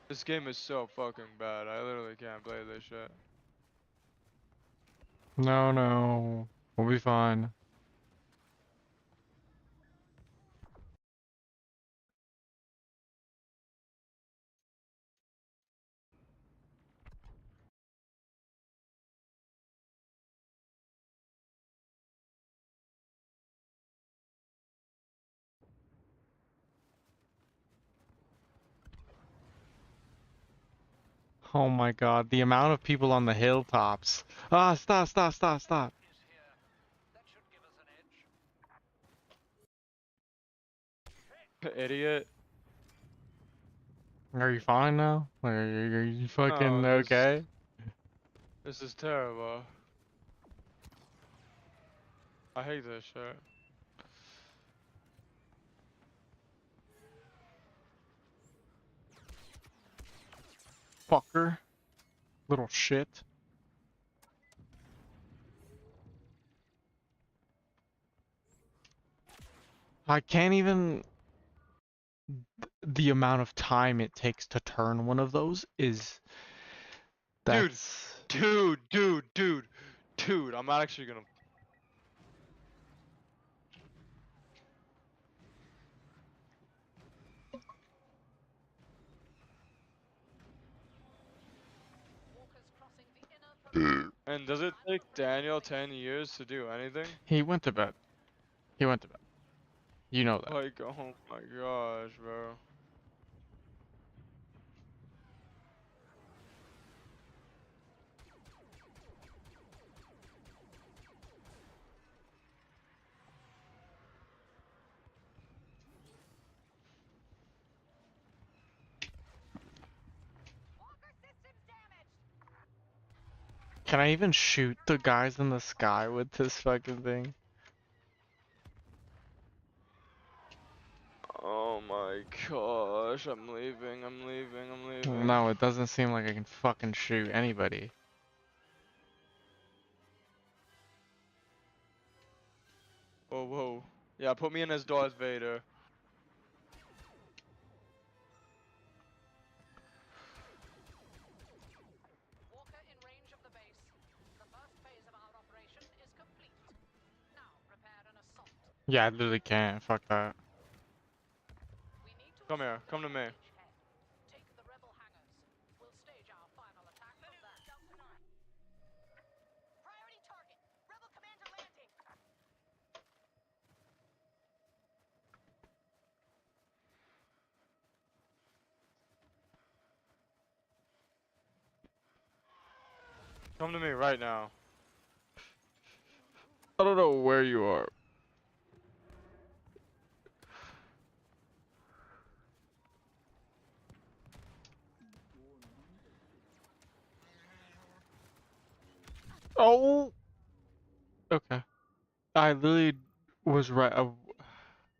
This game is so fucking bad. I literally can't play this shit. No, no. We'll be fine. Oh my god, the amount of people on the hilltops. Ah, stop, stop, stop, stop. Idiot. Are you fine now? Like, are you fucking No, okay? this is terrible. I hate this shit. Fucker. Little shit. I can't even... The amount of time it takes to turn one of those is... Dude, That's... dude, I'm actually gonna. And does it take Daniel 10 years to do anything? He went to bed. He went to bed. You know that. Like, oh my gosh, bro. Can I even shoot the guys in the sky with this fucking thing? Oh my gosh, I'm leaving, I'm leaving, I'm leaving. No, it doesn't seem like I can fucking shoot anybody. Whoa, whoa. Yeah, put me in as Darth Vader. Yeah, I literally can't. Fuck that. Come here, come to me. Come to me right now. I don't know where you are. Oh! Okay. I literally was right. I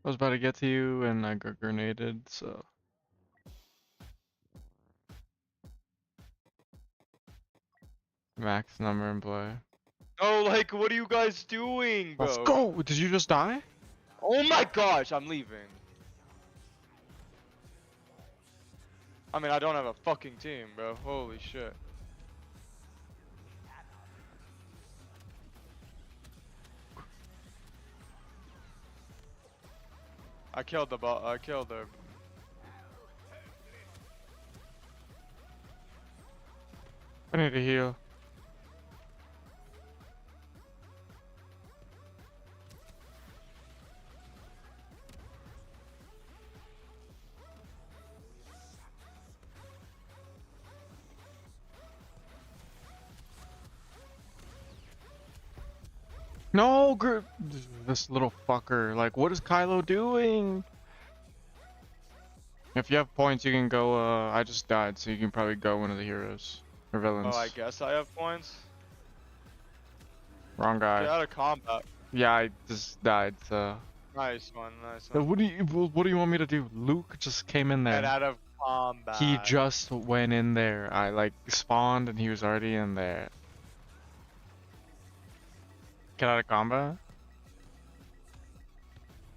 was about to get to you and I got grenaded, so. Max number in play. Oh, like, what are you guys doing, Let's bro? go! Did you just die? Oh my gosh, I'm leaving. I mean, I don't have a fucking team, bro. Holy shit. I killed the bot. I killed her. I need to heal. No, this little fucker. Like, what is Kylo doing? If you have points, you can go, I just died, so you can probably go one of the heroes. Or Oh, I villains. guess I have points. Wrong Get guy. out of combat. Yeah, I just died, so. Nice one, nice So one. what do you want me to do? Luke just came in Get there. out of He combat. just went in there. I, like, spawned and he was already in there. Get out of combat?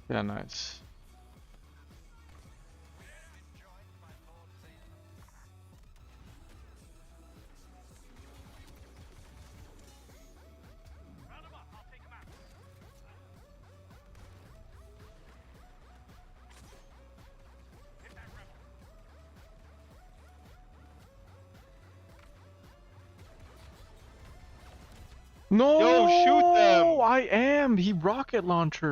Yeah, nice. No! Yo, shoot them! I am! He rocket launched.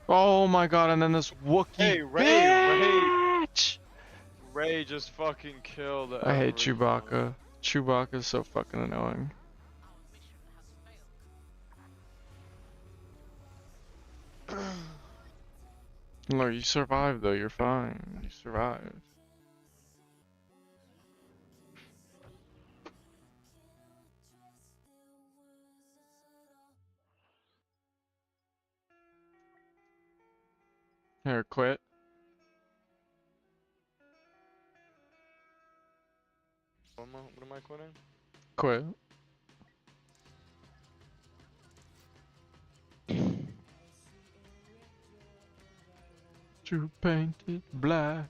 Oh my god, and then this Wookiee Hey, bitch! Ray just fucking killed I hate everyone. Chewbacca. Chewbacca's so fucking annoying. Look, you survived though, you're fine. You survived. Here, quit. What am I quitting? Quit. You painted black.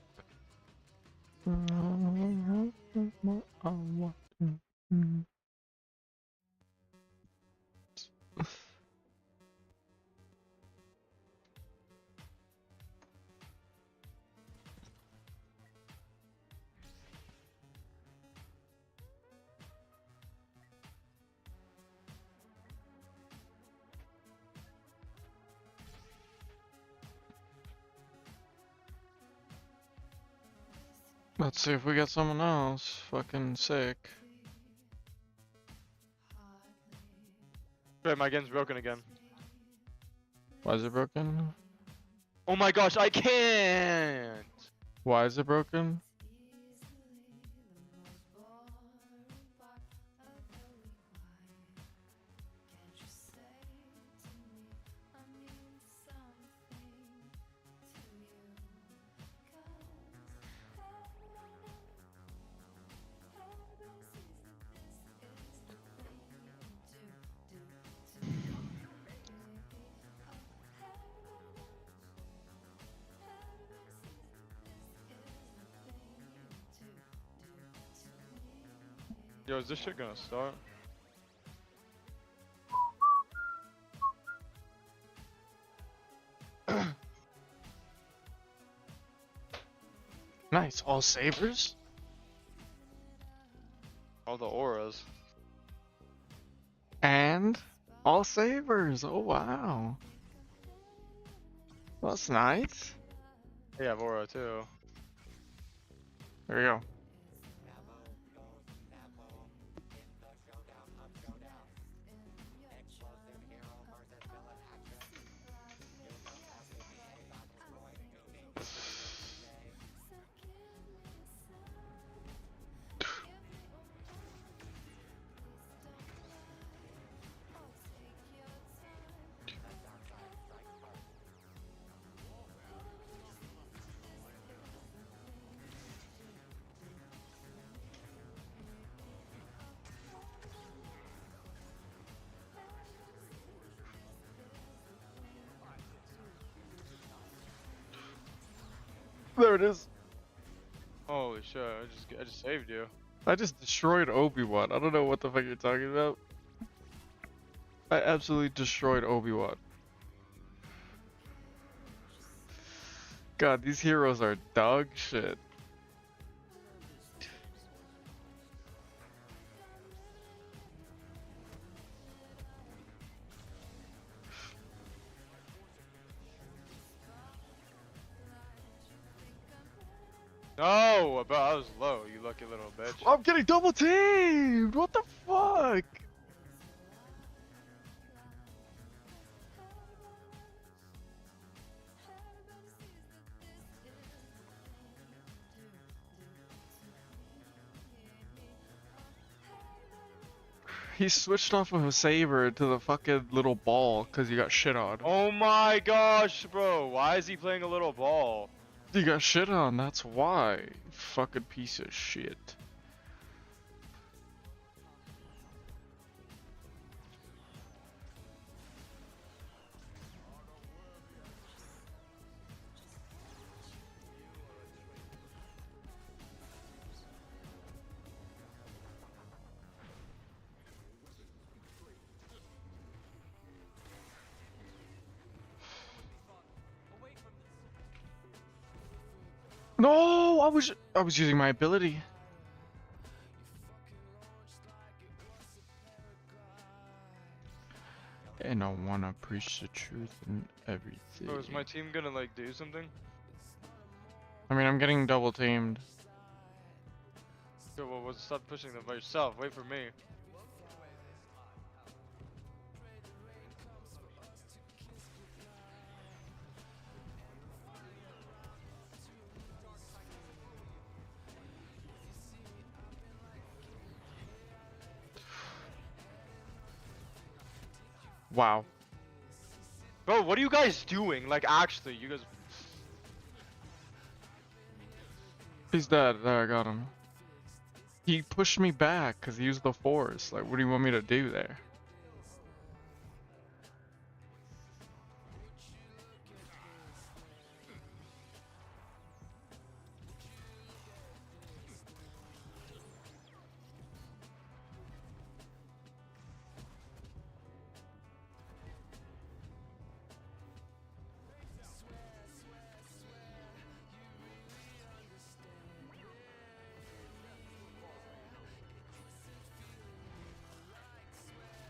Let's see if we get someone else. Fucking sick. Wait, my gun's broken again. Why is it broken? Oh my gosh, I can't! Why is it broken? Yo, is this shit gonna start? Nice, all sabers? All the auras. And all sabers. Oh wow. That's nice. They have aura too. There we go. There it is. Holy shit, I just saved you. I just destroyed Obi-Wan. I don't know what the fuck you're talking about. I absolutely destroyed Obi-Wan. God, these heroes are dog shit. No, but I was low, you lucky little bitch. I'm getting double teamed! What the fuck? He switched off of a saber to the fucking little ball because he got shit on. Oh my gosh, bro, why is he playing a little ball? He got shit on, that's why. Fucking piece of shit. No, I was using my ability. And I wanna preach the truth and everything. Oh, is my team gonna like do something? I mean, I'm getting double teamed. Yo, well, stop pushing them by yourself. Wait for me. Wow. Bro, what are you guys doing? Like, actually, you guys. He's dead. There, I got him. He pushed me back because he used the force. Like, what do you want me to do there?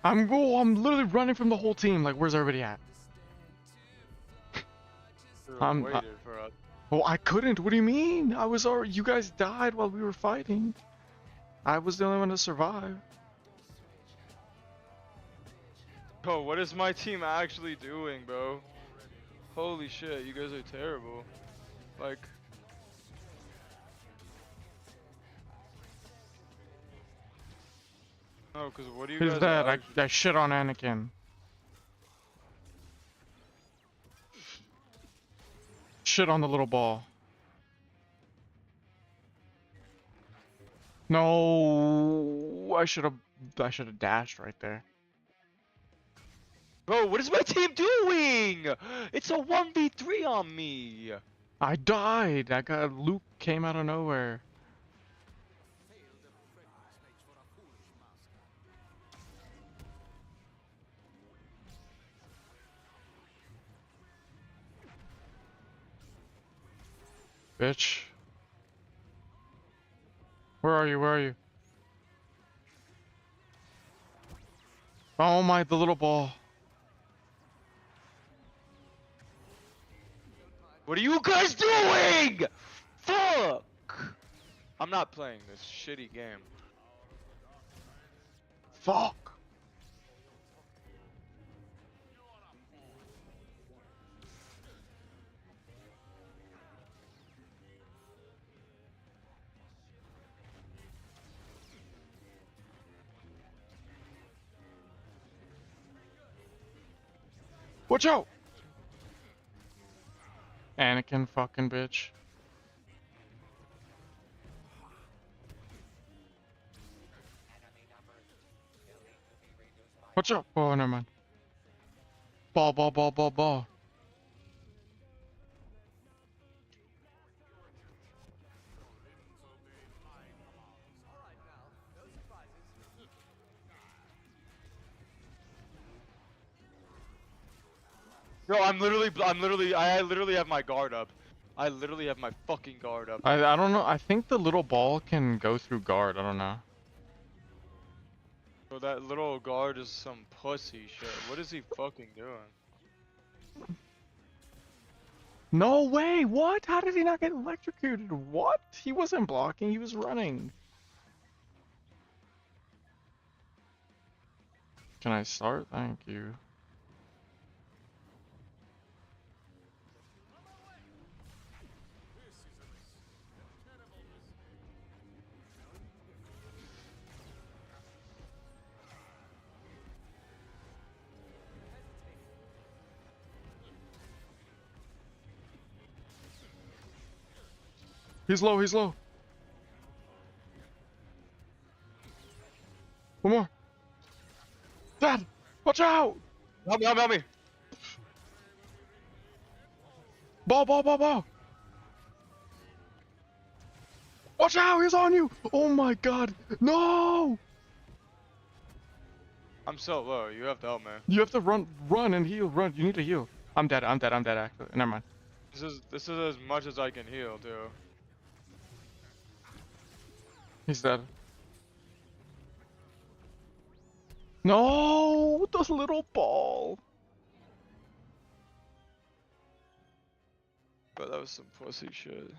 I'm literally running from the whole team. Like, where's everybody at? Waited for us. Well, I couldn't. What do you mean? I was already. You guys died while we were fighting. I was the only one to survive. Bro, what is my team actually doing, bro? Holy shit, you guys are terrible. Like. No, cause what do you Who's guys? that? Actually... I shit on Anakin. Shit on the little ball. No, I should have dashed right there. Bro, what is my team doing? It's a 1v3 on me. I died. Luke came out of nowhere. Bitch. Where are you? Where are you? Oh my, the little ball. What are you guys doing? Fuck! I'm not playing this shitty game. Fuck. Watch out! Anakin fucking bitch. Watch out! Oh, never mind. Ball, ball, ball, ball, ball. Bro, I literally have my guard up. I literally have my fucking guard up. I don't know. I think the little ball can go through guard. I don't know. Bro, that little guard is some pussy shit. What is he fucking doing? No way! What? How did he not get electrocuted? What? He wasn't blocking. He was running. Can I start? Thank you. He's low, he's low. One more. Dad! Watch out! Help me, help me, help me! Ball, ball, ball, ball! Watch out! He's on you! Oh my god! No! I'm so low, you have to help me. You have to run and heal, run. You need to heal. I'm dead, actually. Never mind. This is as much as I can heal, too. He's dead. No, the little ball. But that was some pussy shit.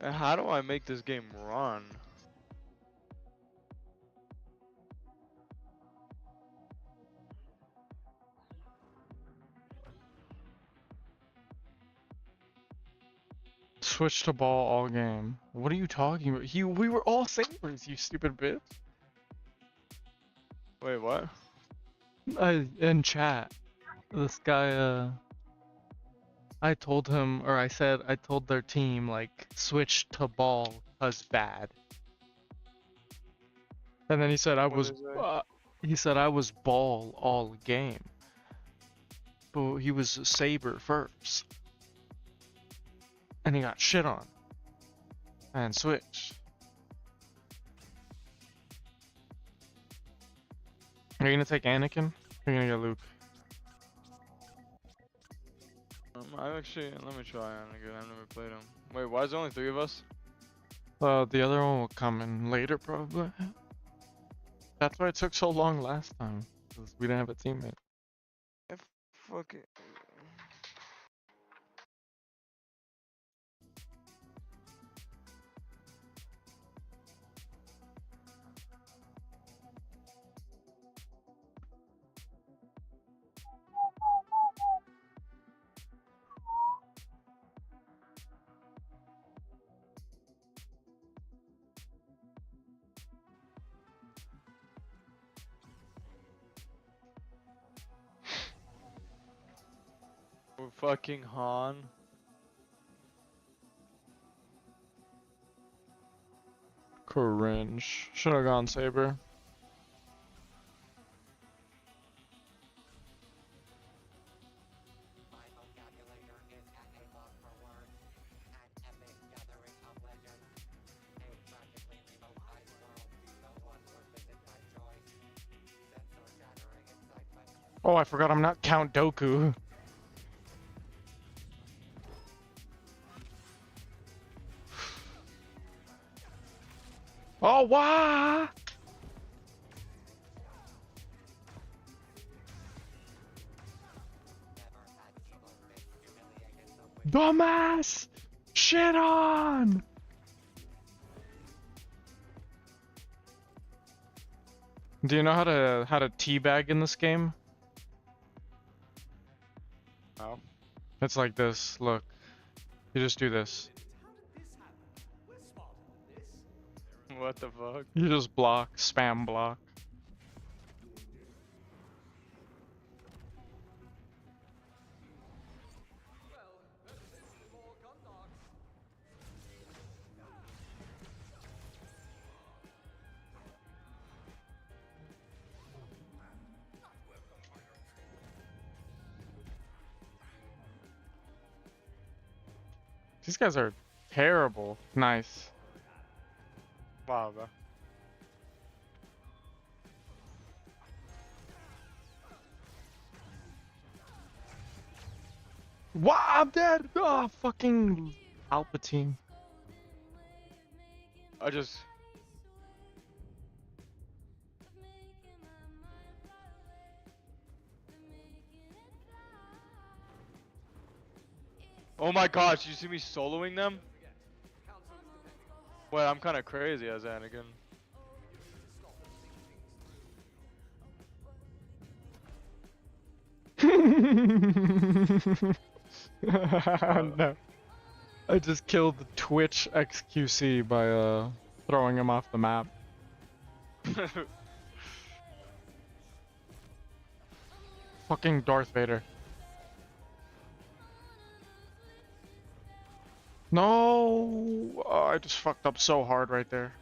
And how do I make this game run? Switch to ball all game. What are you talking about? We were all sabers, you stupid bitch. Wait, what? In chat, this guy, I told him, or I told their team, like, switch to ball, cause bad. And then he said What is it? he said I was ball all game. But he was saber first. And he got shit on. And switched. Are you gonna take Anakin? Or are you gonna get Luke? I actually, let me try Anakin. I've never played him. Wait, why is there only 3 of us? The other one will come in later, probably. That's why it took so long last time. Because we didn't have a teammate. Fuck it. We're fucking Han. Cringe. Should have gone Saber. Oh, I forgot I'm not Count Dooku. Oh, wow! Dumbass! Shit on! Do you know how to teabag in this game? No. It's like this, look. You just do this. What the fuck? You just block, spam block. These guys are terrible. Nice. Wow, bro. Wow, I'm dead! Oh, fucking Palpatine. I just... Oh my gosh, you see me soloing them? Wait, I'm kinda crazy as Anakin. No. I just killed Twitch XQC by throwing him off the map. Fucking Darth Vader. No! Oh, I just fucked up so hard right there.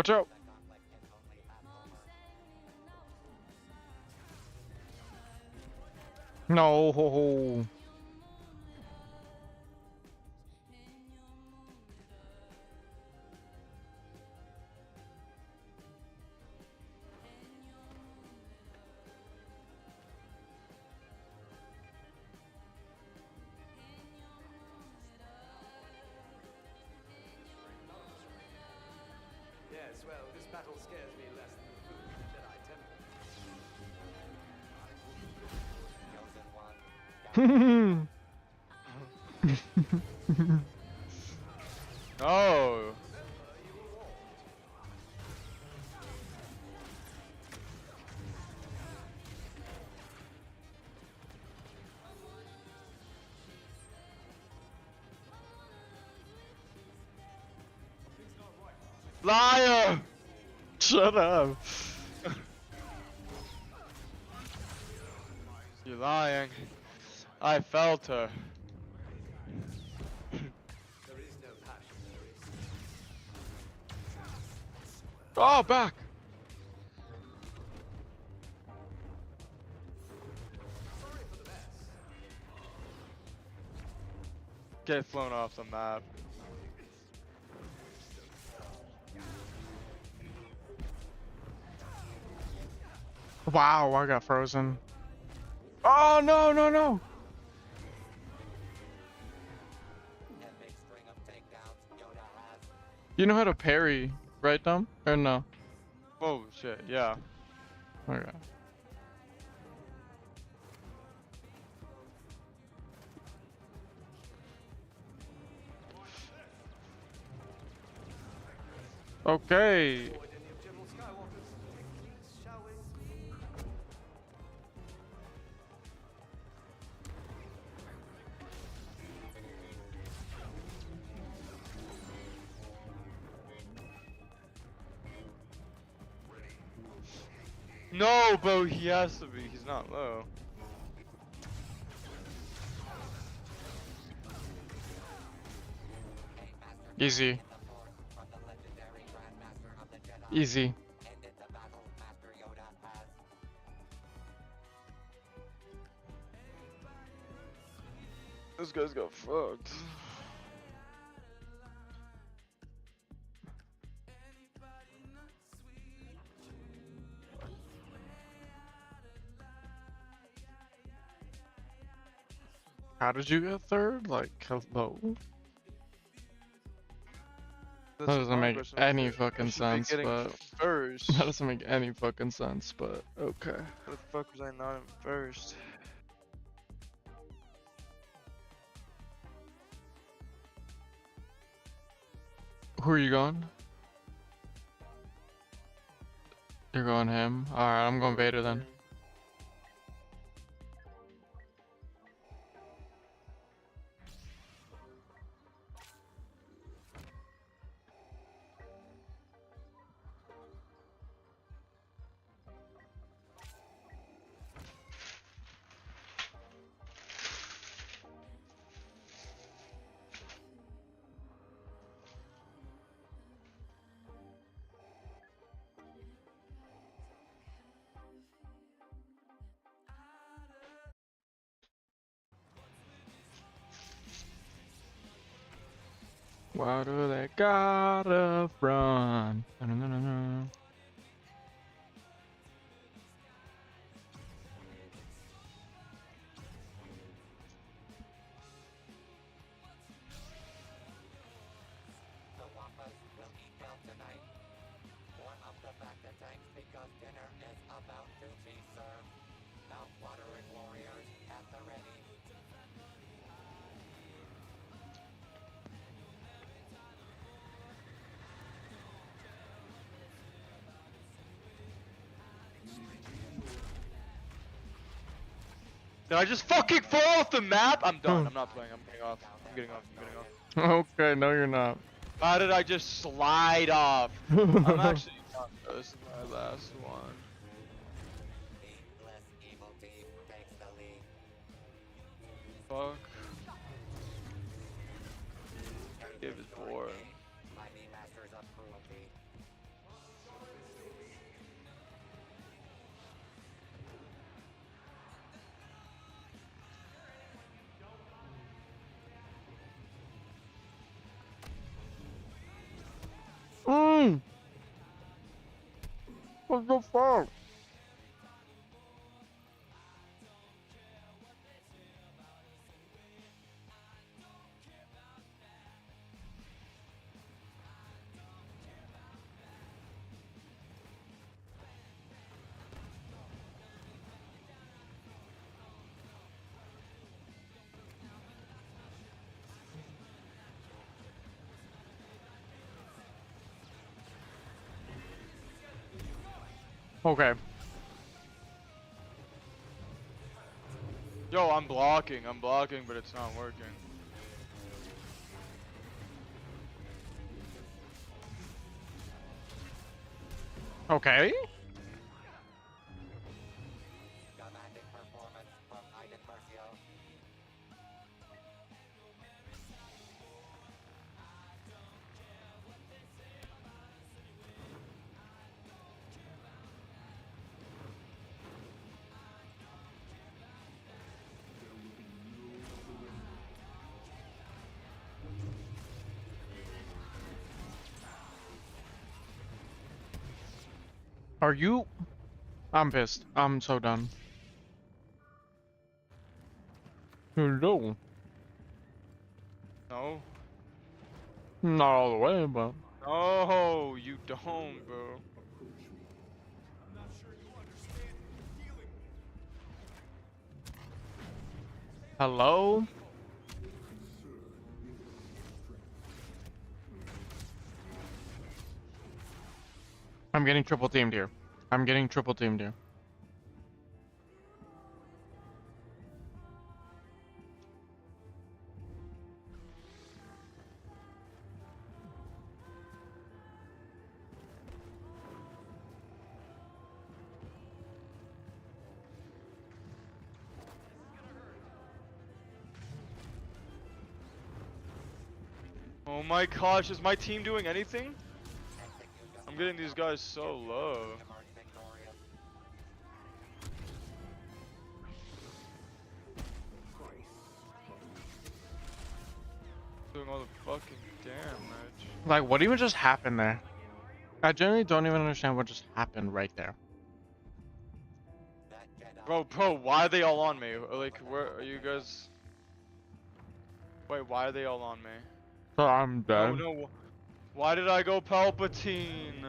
Watch out. No. Ho, ho. Yes, well, this battle scares me less than the food in the Jedi Temple. No. Liar! Shut up. You're lying. I felt her. There is no passion, there is. Oh, back. Sorry for the mess. Get flown off the map. Wow, I got frozen. Oh, no, no, no. You know how to parry, right, Dom? Or no? Oh shit, yeah. Okay. Okay. Avoid any of General Skywalker's techniques, shall we? No, bro, he has to be. He's not low. Easy. Easy. This guy's got fucked. How did you get third? Like, hello? That That's doesn't my make question. any I fucking should be sense, getting but first. that doesn't make any fucking sense, but okay. How the fuck was I not in first? Who are you going? You're going him? Alright, I'm going Vader then. Why do they gotta run? Na-na-na-na-na. Did I just fucking fall off the map? I'm done. I'm not playing. I'm getting off. I'm getting off. I'm getting off. Okay, no you're not. How did I just slide off? I'm actually not. This is my last one. Fuck. Give is boring. What the fuck? Okay. Yo, I'm blocking, but it's not working. Okay. Commanding performance from Iden Mercio. Are you? I'm pissed. I'm so done. Hello. No? Not all the way, but. No, you don't, bro. Hello? I'm getting triple teamed here. I'm getting triple teamed here. Oh my gosh, is my team doing anything? I'm getting these guys so low. Emerge victorious. Doing all the fucking damage. Like, what even just happened there? I generally don't even understand what just happened right there. That Jedi Bro, why are they all on me? Like, where are you guys? Wait, why are they all on me? So I'm No, dead. no. Why did I go Palpatine?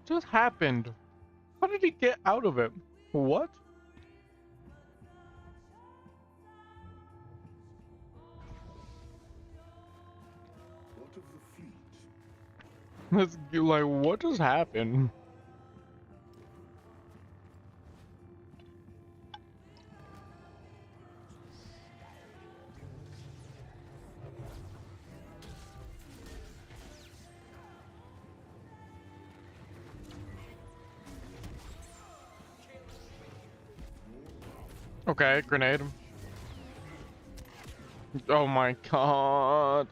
Just happened? How did he get out of it? What? What of the fleet? Let's like, what just happened? Okay, grenade. Oh my god.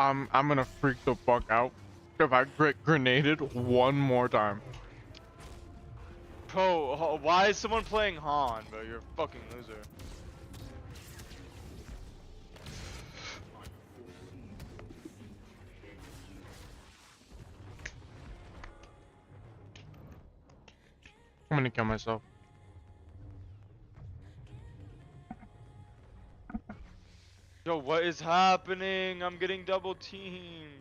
I'm gonna freak the fuck out if I get grenaded one more time. Bro, why is someone playing Han, bro? You're a fucking loser. I'm gonna kill myself. Yo, what is happening? I'm getting double teamed.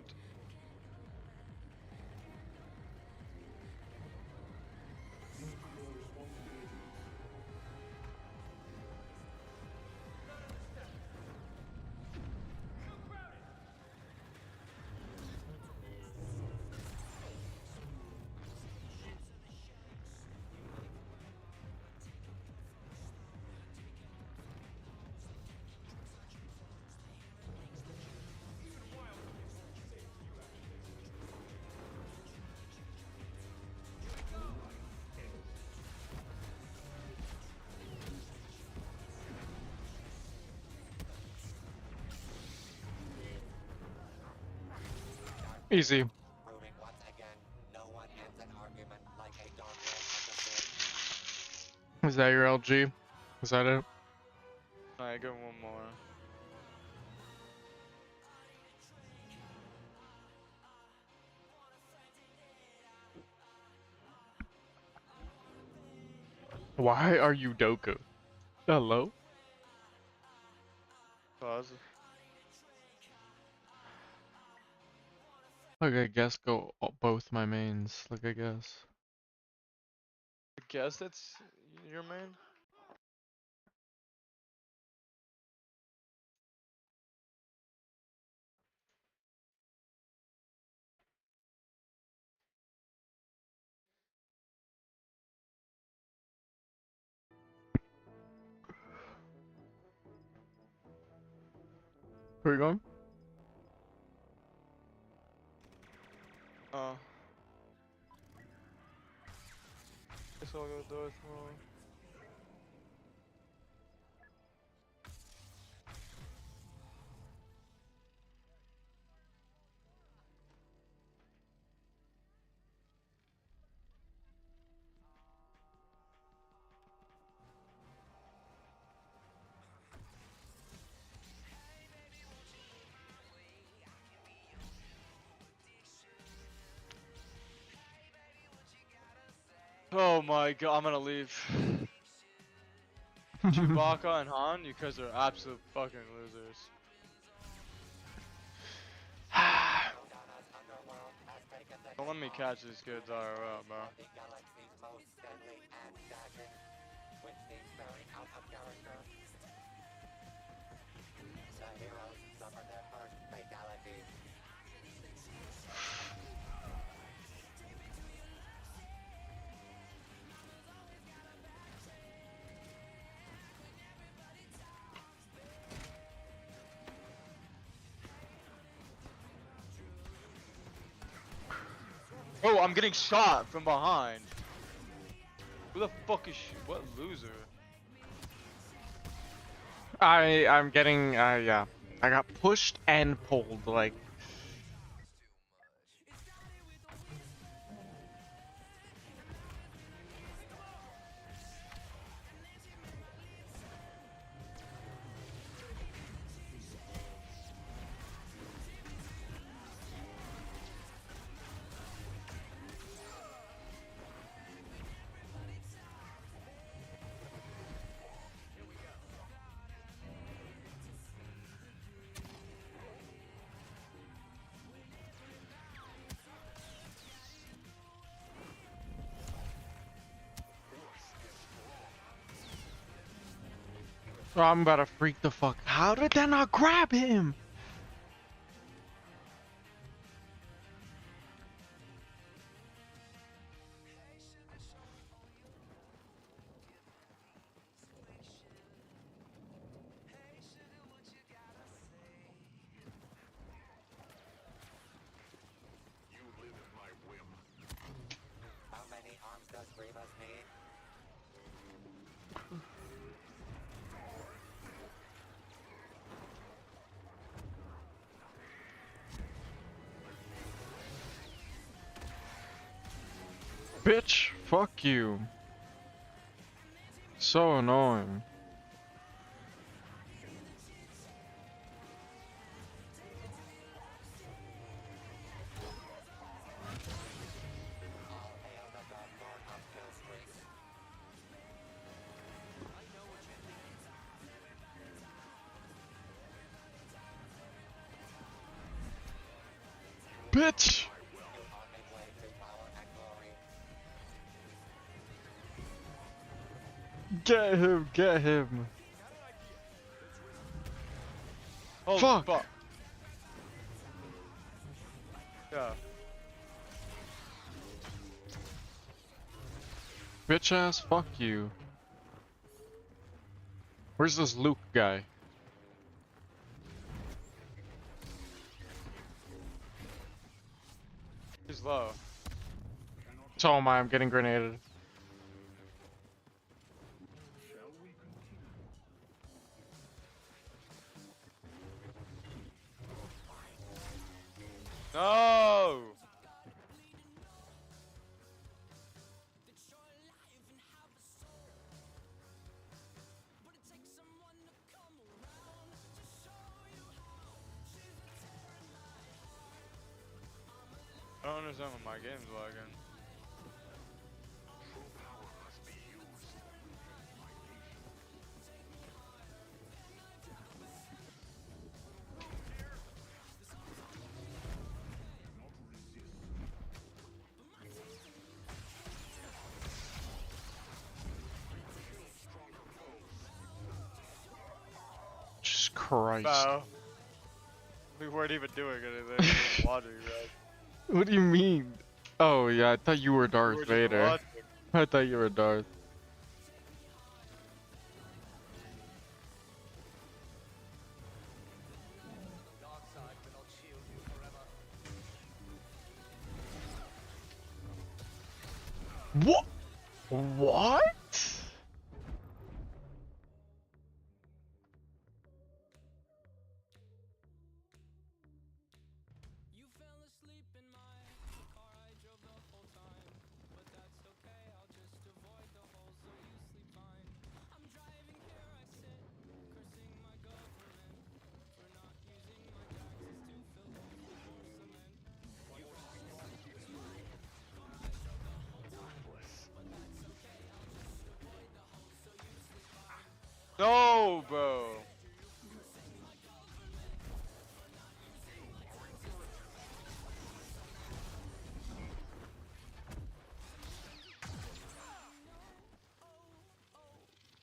Easy. Proving once again, no one ends an argument like a dog will at the sim. Is that your LG? Is that it? Alright, give him one more. Why are you Doku? Hello? Pause. Like, I guess go both my mains. Like, I guess. I guess that's your main? Where you going? Oh. Guess I'll go Darth Maul. Oh my god, I'm gonna leave. Chewbacca and Han, you guys are absolute fucking losers. Dana's underworld has taken the Don't let me catch these kids IRL, bro. the galaxy's most deadly and dashing, which seems very out of character. The heroes suffer their first fatality. Oh, I'm getting shot from behind. Who the fuck is what loser? I'm getting, yeah. I got pushed and pulled, like. Oh, I'm about to freak the fuck. How did that not grab him? You live at my whim. How many arms does Grievous need? Bitch, fuck you. So annoying. All hail the Dark Lord of Kill Streak. Bitch! You on a way to power and glory. Get him, get him. Holy Fuck. Yeah. Bitch ass, fuck you. Where's this Luke guy? He's low. So am I, I'm getting grenaded. Shall we continue? No! I don't understand when my game's lagging. True power must be used. My patience. Not resist. Jesus Christ. Wow. We weren't even doing anything. We were watching, right? What do you mean? Oh yeah, I thought you were We Darth were just Vader. watching. I thought you were Darth. Dark side will not shield you forever. What? What? You fell asleep in my car, I drove the whole time. But that's okay, I'll just avoid the hole so you sleep fine. I'm driving here, I sit, cursing my government for not using my taxes to fill holes with more cement. You fell asleep in my car, I drove the whole time. But that's okay, I'll just avoid the hole so you sleep fine. No, bro.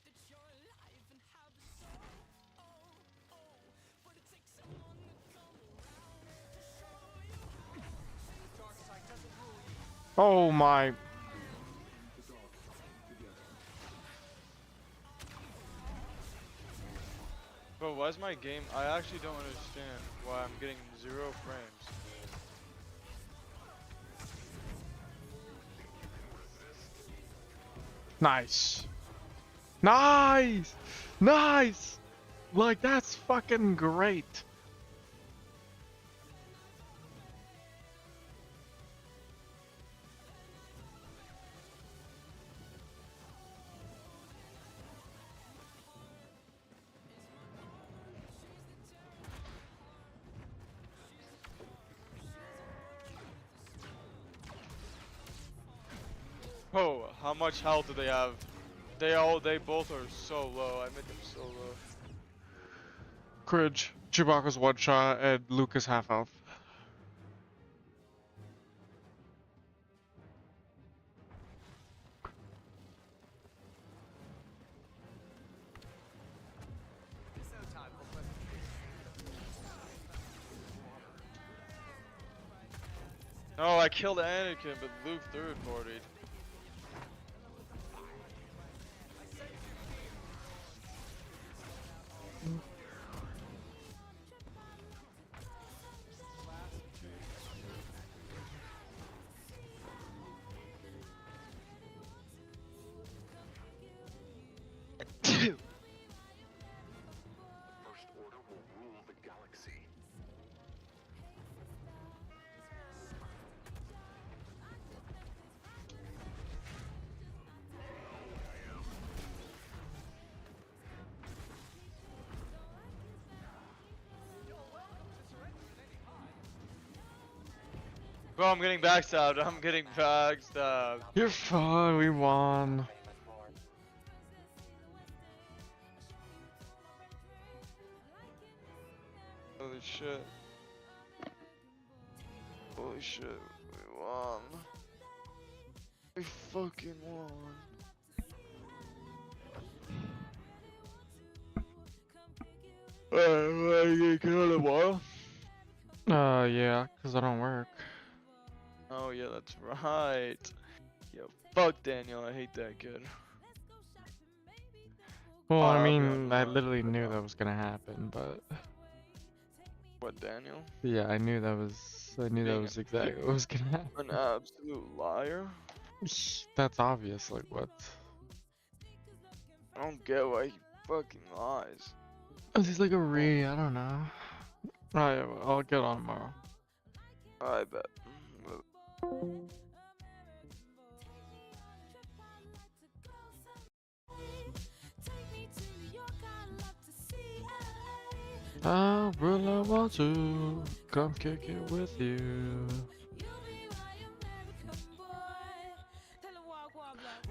It's your life and have a soul. But it takes someone to come around to show you. Dark side doesn't rule you. Oh my. Bro, why is my game? I actually don't understand why I'm getting 0 frames. Nice. Nice. Nice. Like that's fucking great. Oh, how much health do they have? They both are so low. I made them so low. Courage. Chewbacca's one shot and Luke is half health. There's no time for pleasantries. No, I killed Anakin, but Luke third partied. The First Order will rule the galaxy. Bro, I'm getting backstabbed. I'm getting backstabbed. You're fine, we won. Famous for. Holy shit. Holy shit. We won. We fucking won. You get out tomorrow? Yeah, cause I don't work. Oh yeah, that's right. Yo, fuck Daniel. I hate that kid. Well, Oh, I I'll be mean, on I the literally line. knew that was gonna happen, but What, Daniel? yeah, I knew that was exactly what was gonna happen. An absolute liar? That's obvious. Like what? I don't get why he fucking lies. He's like a I don't know. Alright, I'll get on tomorrow. I bet. I really want to come kick it with you.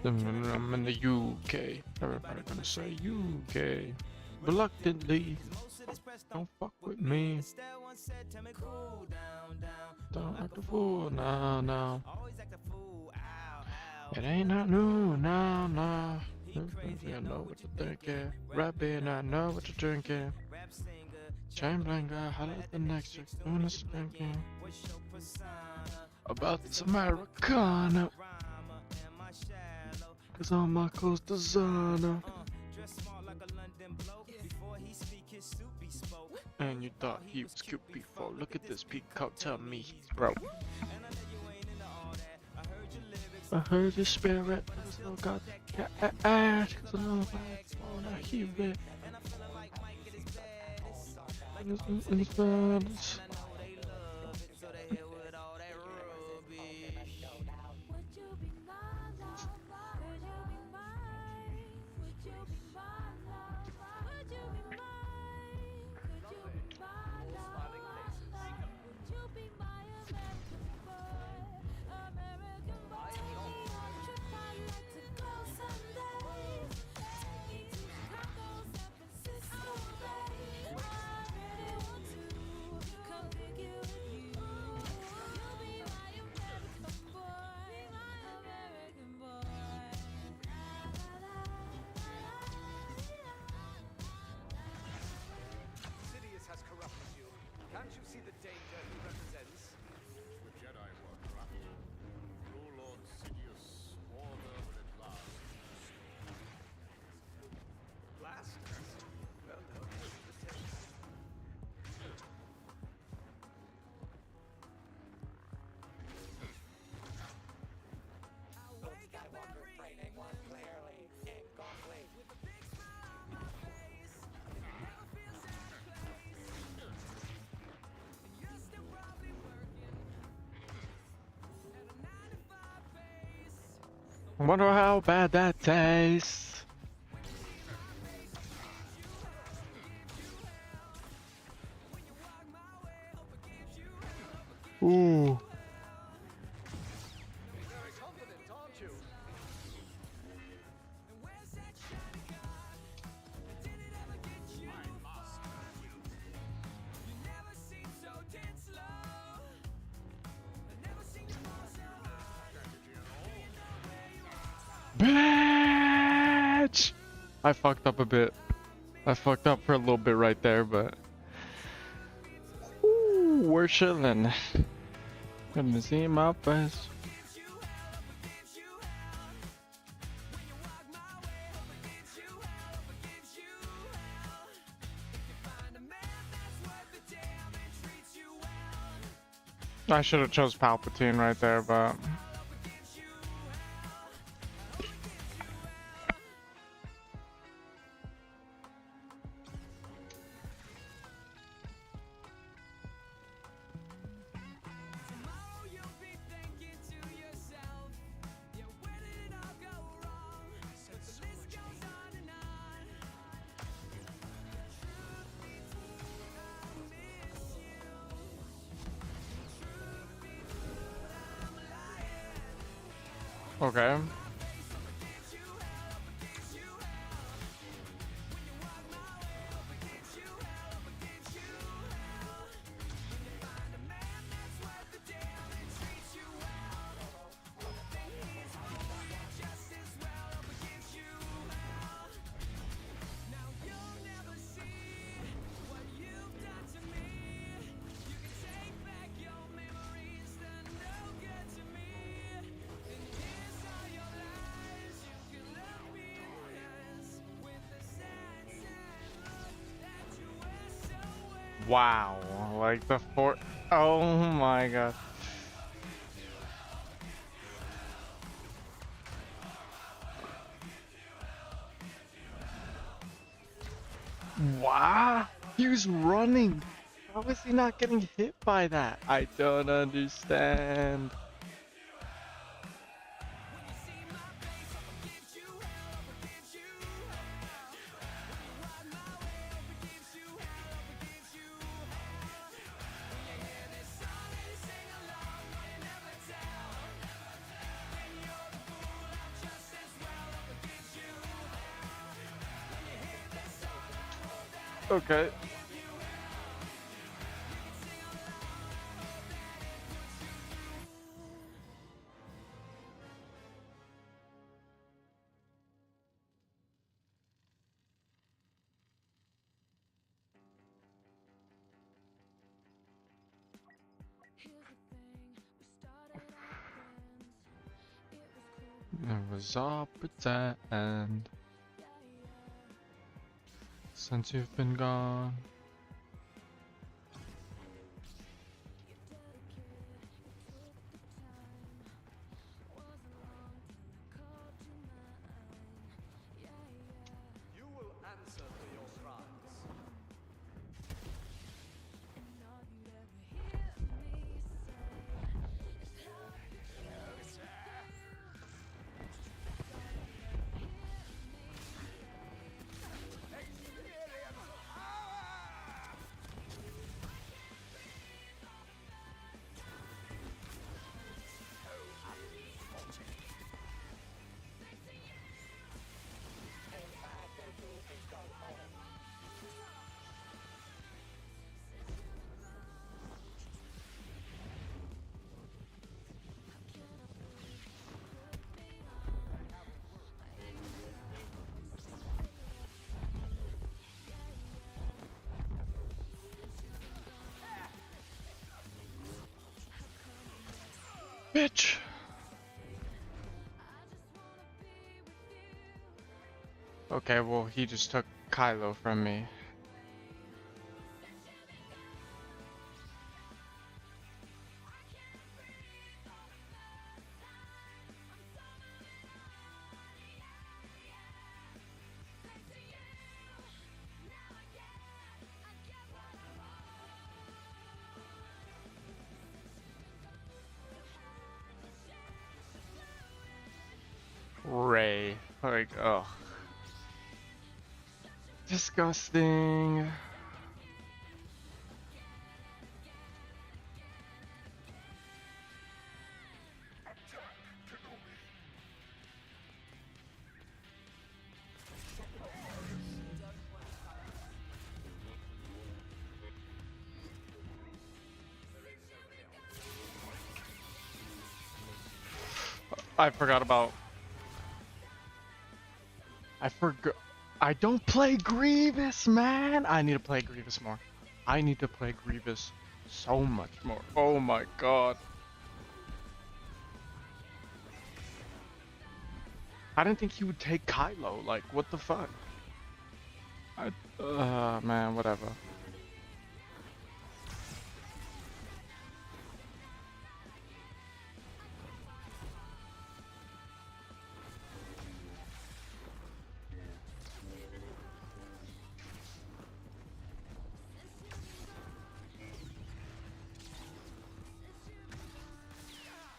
I'm in the UK. Everybody gonna say UK. Reluctantly. Don't fuck with me. Don't act a fool now, now. It ain't not new now, now. I know what you're thinking. Rapping, I know what you're drinking. Chain blinger, how about the next chick doing this drinking? About this Americana. Cause all my clothes designer. And you thought he was cute before. Look at this peacock, tell me he's broke. I heard your spirit, I still got that ass. Cause I know I wanna hear it. It's Sidious has corrupted you. Can't you see the danger he represents? The Jedi were corrupt. Through Lord Sidious, order will at last Blast? Well, no, this is the test. Skywalker training more clearly, incomplete. wonder how bad that tastes. Ooh. Very confident, aren't you? Bitch! I fucked up a bit. I fucked up for a little bit right there, but ooh, we're chilling. Couldn't see my face. I should have chose Palpatine right there, but okay. Wow, like the four. Oh my god. Wow, he was running. How is he not getting hit by that? I don't understand. Okay. It was all pretend since you've been gone. You will answer for your crimes. Bitch. Okay, well, he just took Kylo from me. Ray. Like, oh. Disgusting. I forgot about. I forgot. I don't play Grievous, man. I need to play Grievous more. I need to play Grievous so much more. Oh my god. I didn't think he would take Kylo. Like, what the fuck? Man, whatever.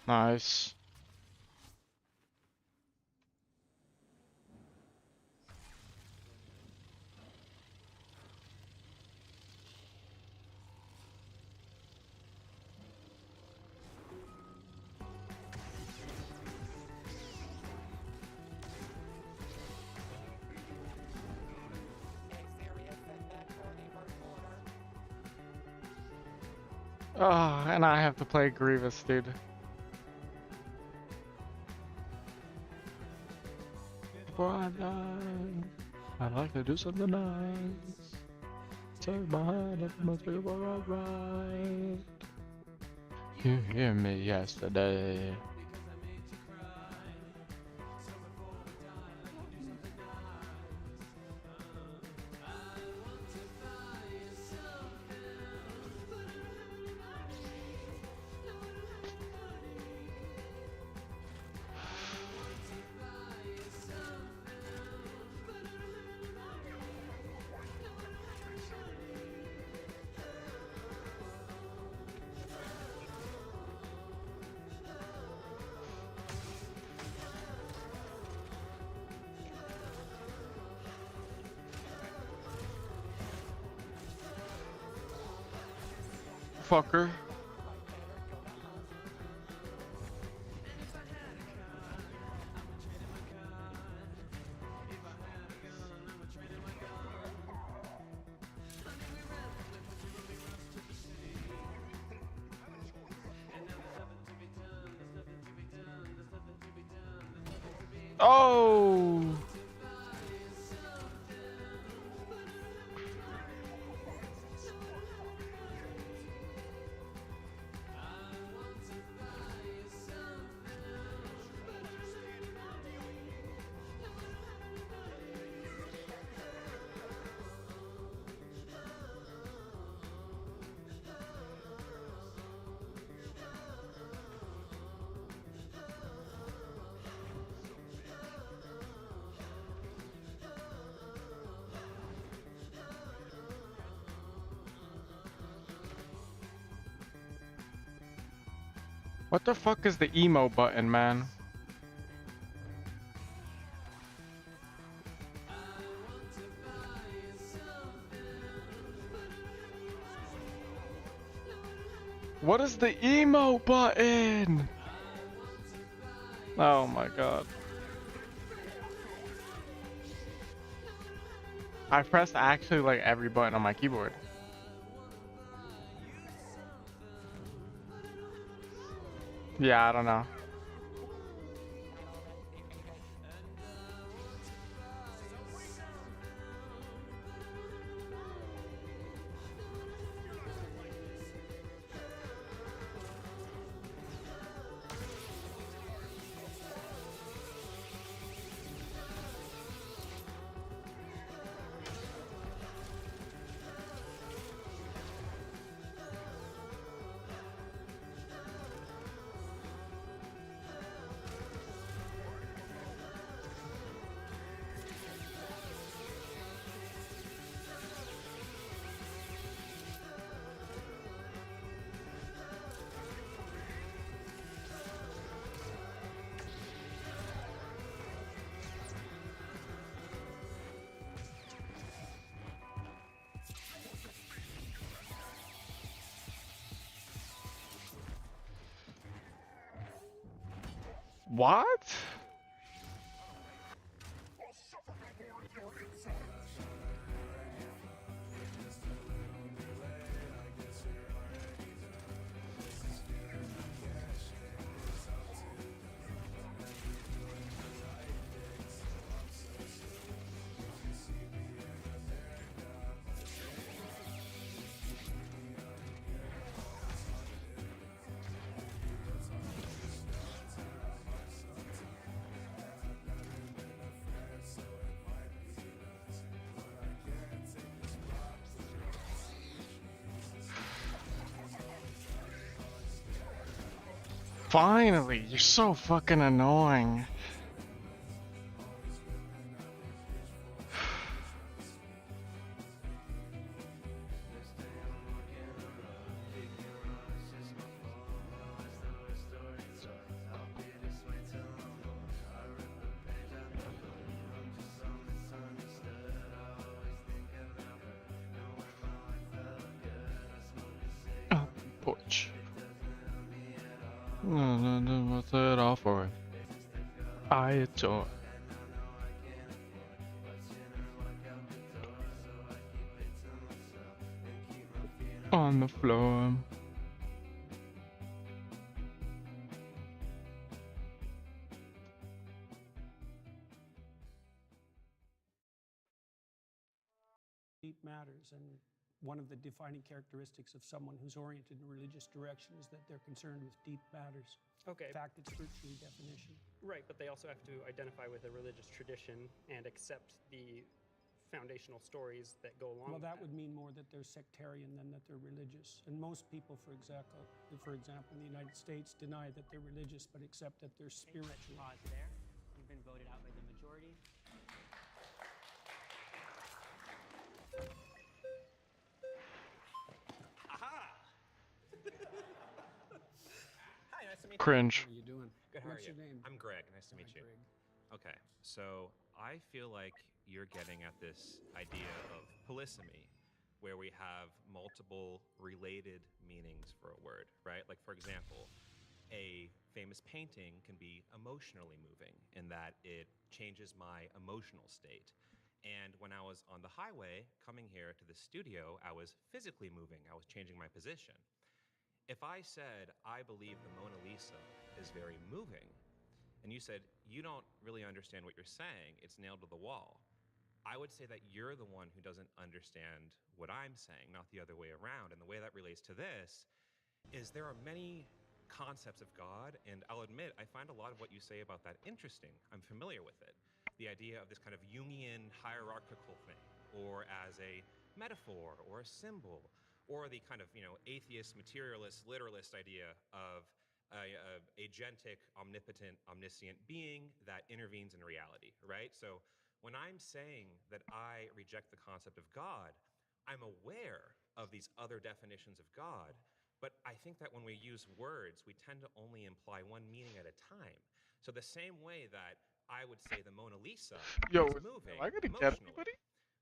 Nice. Oh, and I have to play Grievous, dude. Before I die, I'd like to do something nice. Take my hand if must be alright. You hear me yesterday. Fucker. Oh! What the fuck is the emo button, man? What is the emo button? Oh my god. I pressed actually like every button on my keyboard. Yeah, I don't know. What? Finally, you're so fucking annoying. Oh, porch. What's it all for? I adore. On the floor. Deep matters, and one of the defining characteristics of someone who's oriented in a religious direction is that they're concerned with deep matters. Okay. In fact, it's virtually definition. Right, but they also have to identify with a religious tradition and accept the foundational stories that go along Well, with that would mean more that they're sectarian than that they're religious. And most people, for example, in the United States, deny that they're religious but accept that they're spiritual. Pause there. You've been voted out by the majority. Aha! Hi, nice to meet Cringe. How are you doing? Good, how What's are you? your name? I'm Greg. Nice to meet Hi, you. Greg. Okay, so I feel like you're getting at this idea of polysemy, where we have multiple related meanings for a word, right? Like, for example, a famous painting can be emotionally moving in that it changes my emotional state. And when I was on the highway coming here to the studio, I was physically moving, I was changing my position. If I said, I believe the Mona Lisa is very moving, and you said, you don't really understand what you're saying. It's nailed to the wall. I would say that you're the one who doesn't understand what I'm saying, not the other way around. And the way that relates to this is there are many concepts of God, and I'll admit, I find a lot of what you say about that interesting. I'm familiar with it. The idea of this kind of Jungian hierarchical thing, or as a metaphor or a symbol, or the kind of, atheist, materialist, literalist idea of a agentic, omnipotent, omniscient being that intervenes in reality, right? So when I'm saying that I reject the concept of God, I'm aware of these other definitions of God, but I think that when we use words, we tend to only imply one meaning at a time. So the same way that I would say the Mona Lisa Yo, is am moving I gonna get emotionally, anybody?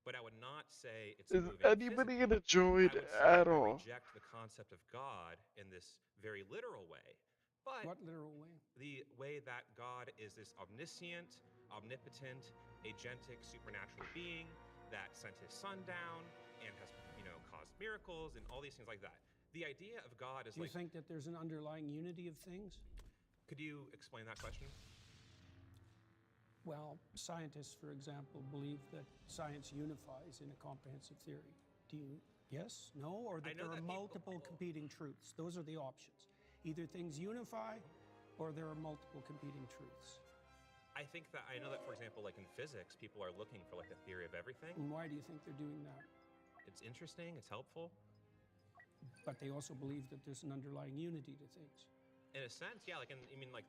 but I would not say it's Is moving anybody physically. gonna join I would say at I all? reject the concept of God in this very literal way. But What literal way? the way that God is this omniscient, omnipotent, agentic, supernatural being that sent his son down and has, caused miracles and all these things like that. The idea of God is Do you like, think that there's an underlying unity of things? could you explain that question? Well, scientists, for example, believe that science unifies in a comprehensive theory. Do you, yes, no, or that know there are that people- multiple competing truths? Those are the options. Either things unify or there are multiple competing truths. I think that I know that, for example, like in physics, people are looking for like a theory of everything. And why do you think they're doing that? It's interesting, it's helpful. But they also believe that there's an underlying unity to things. In a sense, yeah, like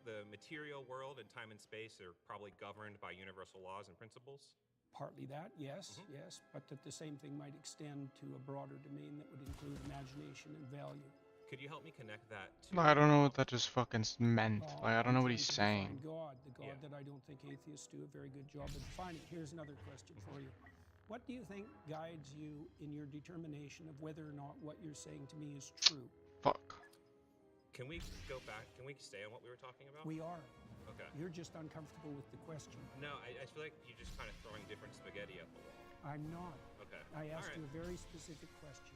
the material world and time and space are probably governed by universal laws and principles. Partly that, yes, yes, but that the same thing might extend to a broader domain that would include imagination and value. Could you help me connect that to? I don't know what that just fucking meant. Well, Like, I don't I'm know what he's trying to saying. define God, the God Yeah. that I don't think atheists do a very good job of defining. Here's another question for you. What do you think guides you in your determination of whether or not what you're saying to me is true? Fuck. Can we go back? Can we stay on what we were talking about? We are. Okay. You're just uncomfortable with the question. No, I feel like you're just kind of throwing different spaghetti at the wall. I'm not. Okay. I asked All you right. a very specific question.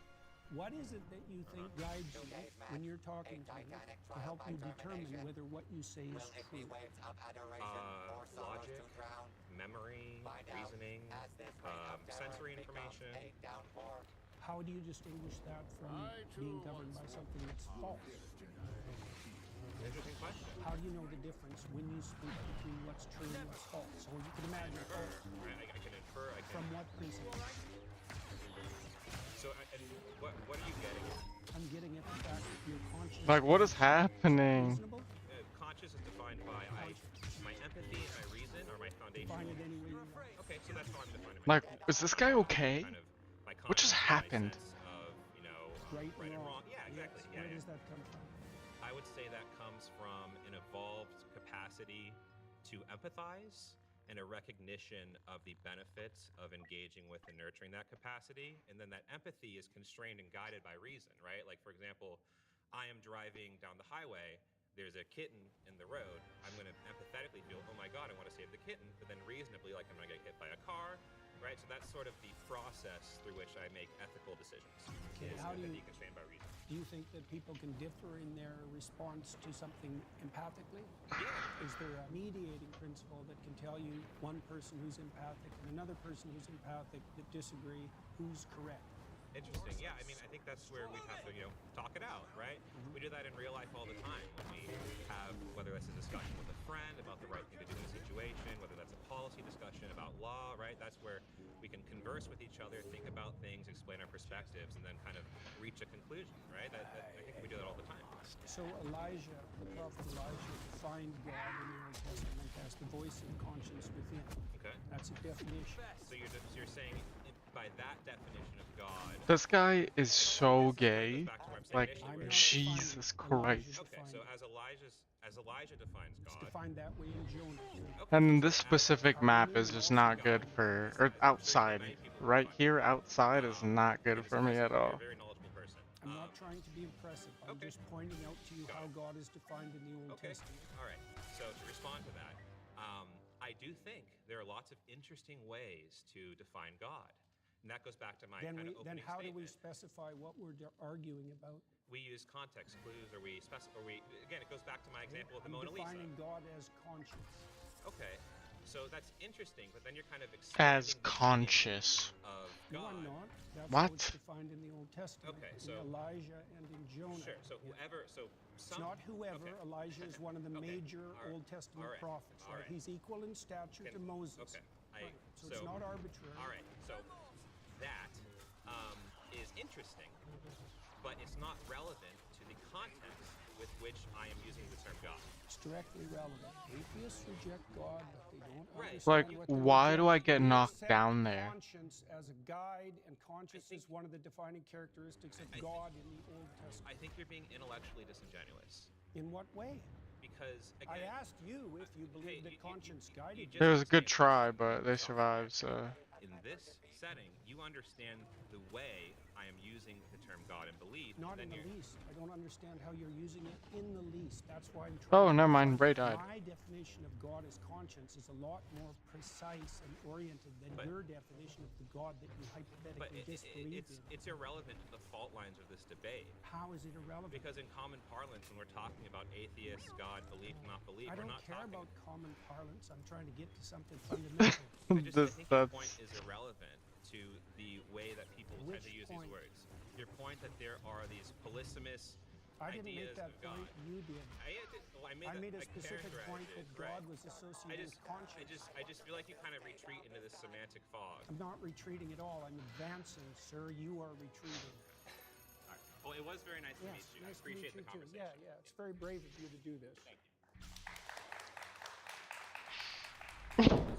What is it that you think guides you when you're talking to me to help you determine whether what you say is Will it be true? waves of adoration or sorrows Logic, to drown? memory, Find out reasoning, as this reign of terror sensory becomes information. a downpour. How do you distinguish that from I being too governed by once something that's false? Interesting question. How do you know the difference when you speak between what's true and what's false? Or you can imagine false. Right? I can infer. I can. From what principle? So, and what are you getting at? I'm getting at the fact that your conscience Like, what is happening? reasonable. Conscious is defined by my empathy and my reason are my foundational. Define it any way you want. Okay, so that's how I'm defining my Like, is this guy okay? kind of my What just conscience, my happened? sense of, Right, right and wrong. wrong. Yeah, exactly. Yes. Yeah, Where yeah. does that come from? I would say that comes from an evolved capacity to empathize and a recognition of the benefits of engaging with and nurturing that capacity. And then that empathy is constrained and guided by reason, right? Like, for example, I am driving down the highway, there's a kitten in the road. I'm going to empathetically feel, oh my God, I want to save the kitten. But then reasonably, like, I'm going to get hit by a car, right? So that's sort of the process through which I make ethical decisions. Okay, Is how do empathy you- constrained by reason? Do you think that people can differ in their response to something empathically? Is there a mediating principle that can tell you one person who's empathic and another person who's empathic that disagree who's correct? Interesting. Yeah, I mean, I think that's where we have to, talk it out, right? We do that in real life all the time when we have, whether that's a discussion with a friend about the right thing to do in a situation, whether that's a policy discussion about law, right? That's where we can converse with each other, think about things, explain our perspectives, and then kind of reach a conclusion, right? I think we do that all the time. So Elijah, the prophet Elijah, defined God in the Old Testament as the voice of conscience within. Okay. That's a definition. So you're saying by that definition of God. This guy is so gay. Back to where I'm saying Like, initially, I'm where- not Jesus defining Christ. Okay, so as Elijah defines It's God. defined that way in Jonah. Okay, And so this as- specific map is just not good for, or outside. Right here, outside is not good for me at You're all. a very knowledgeable person. I'm not trying to be impressive. I'm okay. just pointing out to you Got how it. God is defined in the Old Okay. Testament. All right. So to respond to that, I do think there are lots of interesting ways to define God. And that goes back to my Then kind of then opening how do we statement. specify what we're arguing about? We use context clues, or we again, it goes back to my example of the I'm Mona Lisa. defining God as conscious. Okay, so that's interesting, but then you're kind of As expanding the meaning conscious. of No, God. I'm not. That's What? how it's defined in the Old Testament. Okay, in so- Elijah and in Jonah. Sure. So whoever, so It's some. not whoever. Okay. Elijah is one of the Okay, major all right, Old Testament all right, prophets. all Right? right. He's equal in stature to Can- Moses. Okay. Right. So it's not arbitrary. All right. So that is interesting, but it's not relevant to the context with which I am using the term God. It's directly relevant. Atheists reject God, but they don't Right. understand Like, what they're why do I rejecting. get They knocked accept down there? Conscience as a guide, and conscience is one of the defining characteristics of I God in the Old Testament. I think you're being intellectually disingenuous In what way? because I again, asked you if you believe that conscience guided you. just It was a asked good me try, question. but they So, survived, so. In this setting, you understand the way I am using the term God and belief. Not then in the you're- least. I don't understand how you're using it in the least. That's why I'm trying Oh, to never mind. define- Ray died. My definition of God as conscience is a lot more precise and oriented than But- your definition of the God that you But hypothetically disbelieve in. it's irrelevant to the fault lines of this debate. How is it irrelevant? Because in common parlance, when we're talking about atheist, God, belief, not belief, I we're don't not care talking. about common parlance. I'm trying to get to something fundamental. I think your point That's is irrelevant to the way that people tend Which to use point? these words. Your point that there are these polysemous I didn't make ideas that of God. point. You did. I I made a I specific characterized point it, that right. God was associated with conscience. I just feel like you kind of retreat into this semantic fog. I'm not retreating at all. I'm advancing, sir. You are retreating. All right. Well, it was very nice to Yes, meet you. I nice to meet appreciate you the too. conversation. Yeah, it's very brave of you to do this.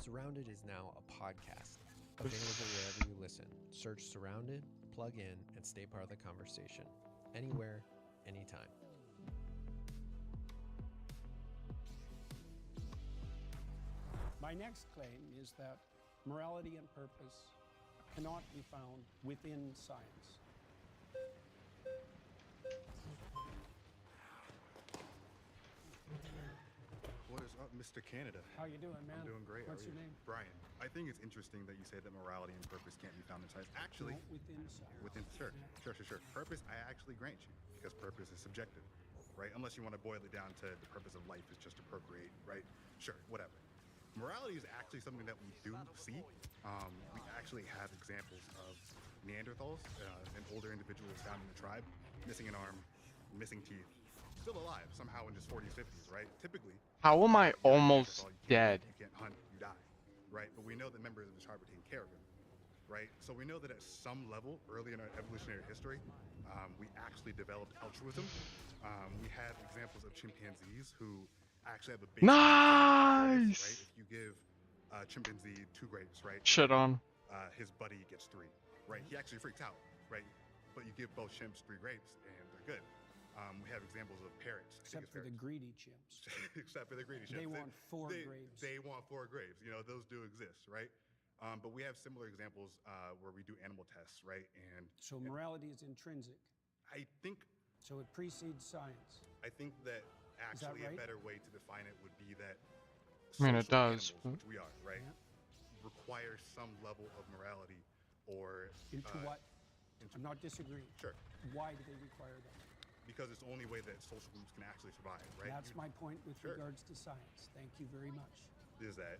Surrounded is now a podcast, available wherever you listen. Search Surrounded, plug in, and stay part of the conversation. Anywhere, anytime. My next claim is that morality and purpose cannot be found within science. What is up, Mr. Canada? How you doing, man? I'm doing great. What's How are your you? name? Brian. I think it's interesting that you say that morality and purpose can't be found in science. Actually, Not within science. sure. Purpose, I actually grant you, because purpose is subjective, right? Unless you want to boil it down to the purpose of life is just to procreate, right? Sure, whatever. Morality is actually something that we do see. We actually have examples of Neanderthals and older individuals found in the tribe, missing an arm, missing teeth, still alive somehow in just 40s, 50s, right? Typically, How am I almost Neanderthal, dead? You can't hunt, you die, right? But we know that members of the tribe are taking care of him, right? So we know that at some level, early in our evolutionary history, we actually developed altruism. We have examples of chimpanzees who actually have a basic Nice! right? If you give a chimpanzee 2 grapes, right? Shit on. His buddy gets 3, right? He actually freaks out, right? But you give both chimps 3 grapes and they're good. We have examples of parrots. I think Except it's for the parrots. greedy chimps. Except for the greedy chimps. They want 4 grapes. They want 4 grapes. You know, those do exist, right? But we have similar examples where we do animal tests, right? And So morality is intrinsic. I think So it precedes science. I think that Is that actually right? a better way to define it would be that I mean, it social does, animals, but- which we are, right, require some level of morality or Into what? into- I'm not disagreeing. Sure. Why do they require that? Because it's the only way that social groups can actually survive, right? That's my point with Sure. regards to science. Thank you very much. Is that